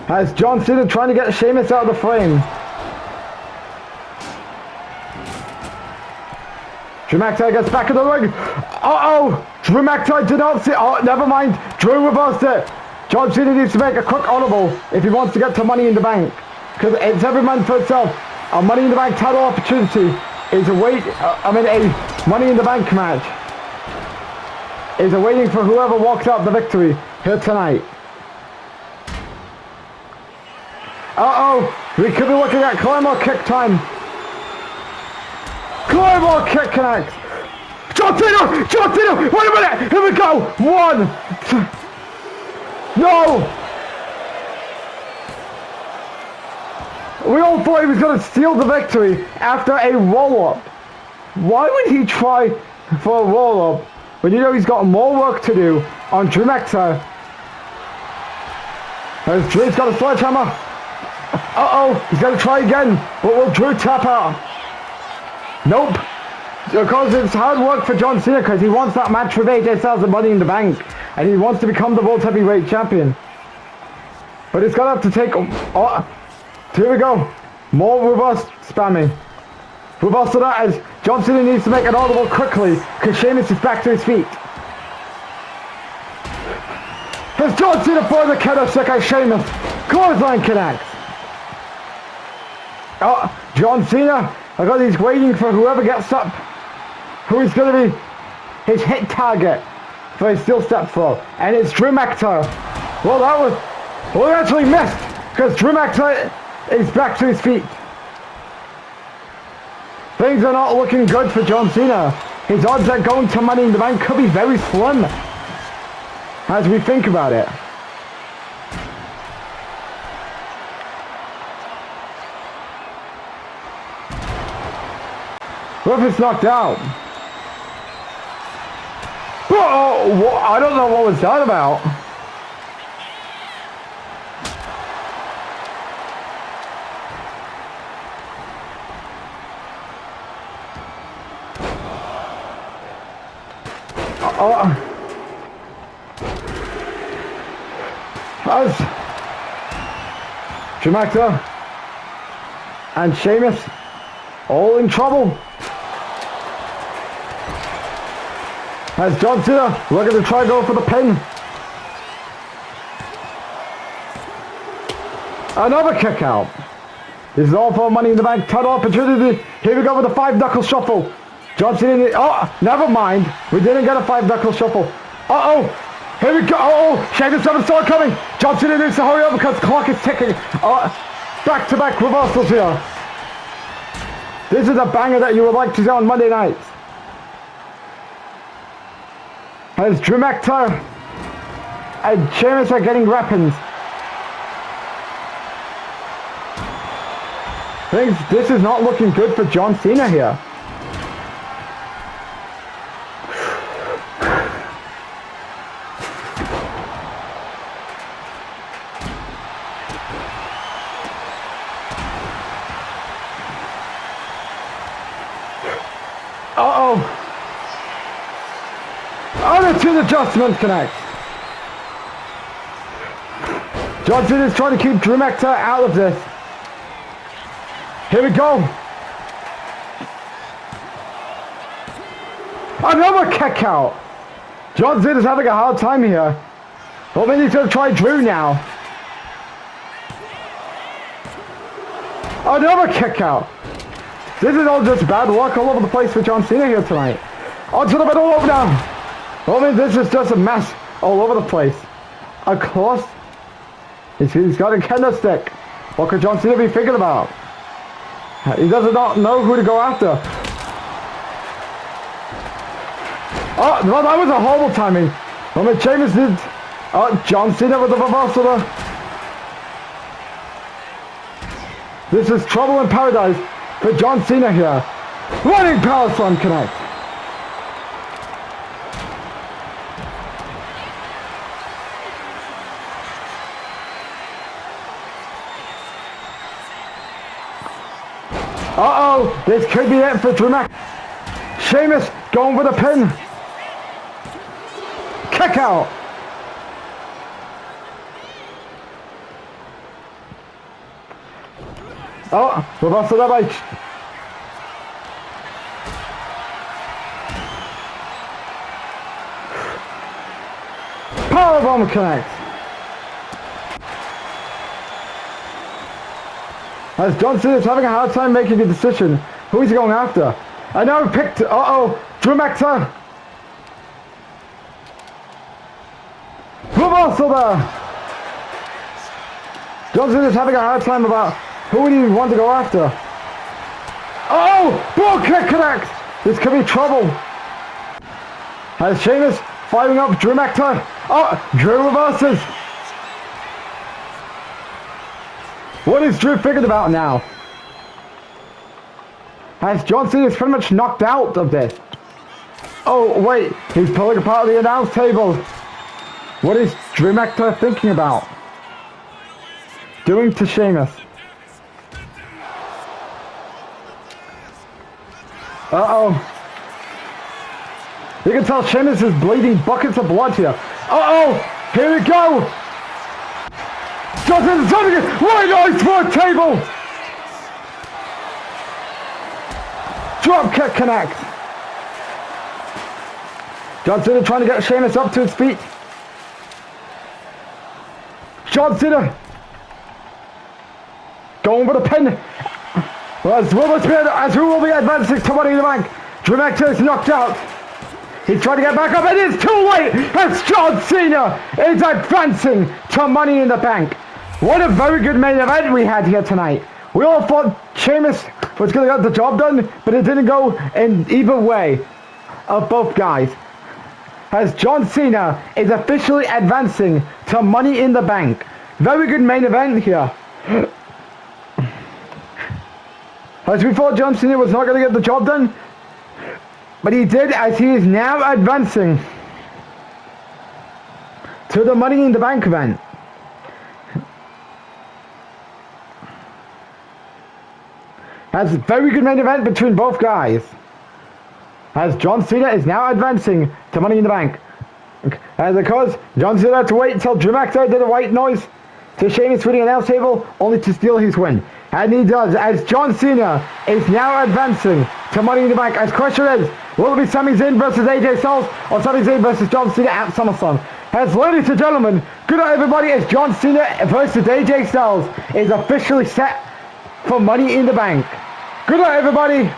As John Cena trying to get Sheamus out of the frame. Drew McIntyre gets back in the ring. Uh-oh! Drew McIntyre did not see. Oh, never mind. Drew reversed it. John Cena needs to make a quick audible if he wants to get to Money in the Bank. Because it's every man for itself. A Money in the Bank title opportunity is a Money in the Bank match is awaiting for whoever walks out the victory here tonight. Uh-oh! We could be looking at Claymore kick time. Claymore kick connects. John Cena! John Cena! Wait a minute! Here we go! 1, 2. No! We all thought he was going to steal the victory after a roll-up. Why would he try for a roll-up when you know he's got more work to do on Drew McIntyre? As Drew's got a sledgehammer. Uh-oh! He's going to try again. But will Drew tap out? Nope. Because it's hard work for John Cena because he wants that match with AJ Styles and Money in the Bank. And he wants to become the World Heavyweight Champion. But it's going to have to take... Oh, here we go. More reverse spamming. Reverse to that as John Cena needs to make an audible quickly because Sheamus is back to his feet. As John Cena for the candlestick as Sheamus. Clothesline connects. Oh, John Cena. I got he's waiting for whoever gets up. Who is going to be his hit target for his steel step throw. And it's Drew McIntyre. Well, that was... Well, he actually missed because Drew McIntyre is back to his feet. Things are not looking good for John Cena. His odds at going to Money in the Bank could be very slim as we think about it. What if it's knocked out? Oh, I don't know what was that about. As Drew McIntyre and Sheamus all in trouble. As John Cena looking to try and go for the pin. Another kick out. This is all for Money in the Bank title opportunity. Here we go with the 5-knuckle shuffle. John Cena, oh, never mind. We didn't get a 5-knuckle shuffle. Uh-oh. Here we go. Uh-oh. Sheamus saw it coming. John Cena needs to hurry up because the clock is ticking. Back-to-back reversals here. This is a banger that you would like to see on Monday nights. As Drew McIntyre and Sheamus are getting weapons. This is not looking good for John Cena here. Uh-oh. Oh, the two adjustment connect. John Cena is trying to keep Drew McIntyre out of this. Here we go. Another kick out. John Cena is having a hard time here. Well, maybe he's going to try Drew now. Another kick out. This is all just bad luck all over the place for John Cena here tonight. Onto the middle rope now. I mean, this is just a mess all over the place. Of course, he's got a kendo stick. What could John Cena be thinking about? He does not know who to go after. Oh, well, that was a horrible timing. I mean, Sheamus did. Oh, John Cena with the reversal there. This is trouble in paradise for John Cena here. Running power slam connect. Uh-oh, this could be it for Drew McIntyre. Sheamus going for the pin. Kick out. Oh, reversal that by Powerbomb connect. As John Cena is having a hard time making a decision. Who is he going after? I know he picked. Uh-oh. Drew McIntyre. Reversal there. John Cena is having a hard time about who would he want to go after. Oh! Bull kick connect. This could be trouble. As Sheamus firing up Drew McIntyre. Oh! Drew reverses. What is Drew thinking about now? As John Cena is pretty much knocked out of this. Oh, wait. He's pulling apart the announce table. What is Drew McIntyre thinking about doing to Sheamus? Uh-oh. You can tell Sheamus is bleeding buckets of blood here. Uh-oh. Here we go. John Cena's trying to get right eyes for a table. Drop kick connect. John Cena trying to get Sheamus up to his feet. John Cena going for the pin. As who will be advancing to Money in the Bank? Drew McIntyre is knocked out. He's trying to get back up. It is too late as John Cena is advancing to Money in the Bank. What a very good main event we had here tonight. We all thought Sheamus was going to get the job done, but it didn't go in either way of both guys. As John Cena is officially advancing to Money in the Bank. Very good main event here. As we thought John Cena was not going to get the job done, but he did, as he is now advancing to the Money in the Bank event. That's a very good main event between both guys. As John Cena is now advancing to Money in the Bank. As of course, John Cena had to wait until Drew McIntyre did a white noise to Sheamus winning an announce table, only to steal his win. And he does, as John Cena is now advancing to Money in the Bank. As question is, will it be Sami Zayn versus AJ Styles, or Sami Zayn versus John Cena at SummerSlam? As ladies and gentlemen, Good night, everybody. It's John Cena versus AJ Styles is officially set for Money in the Bank. Good night, everybody.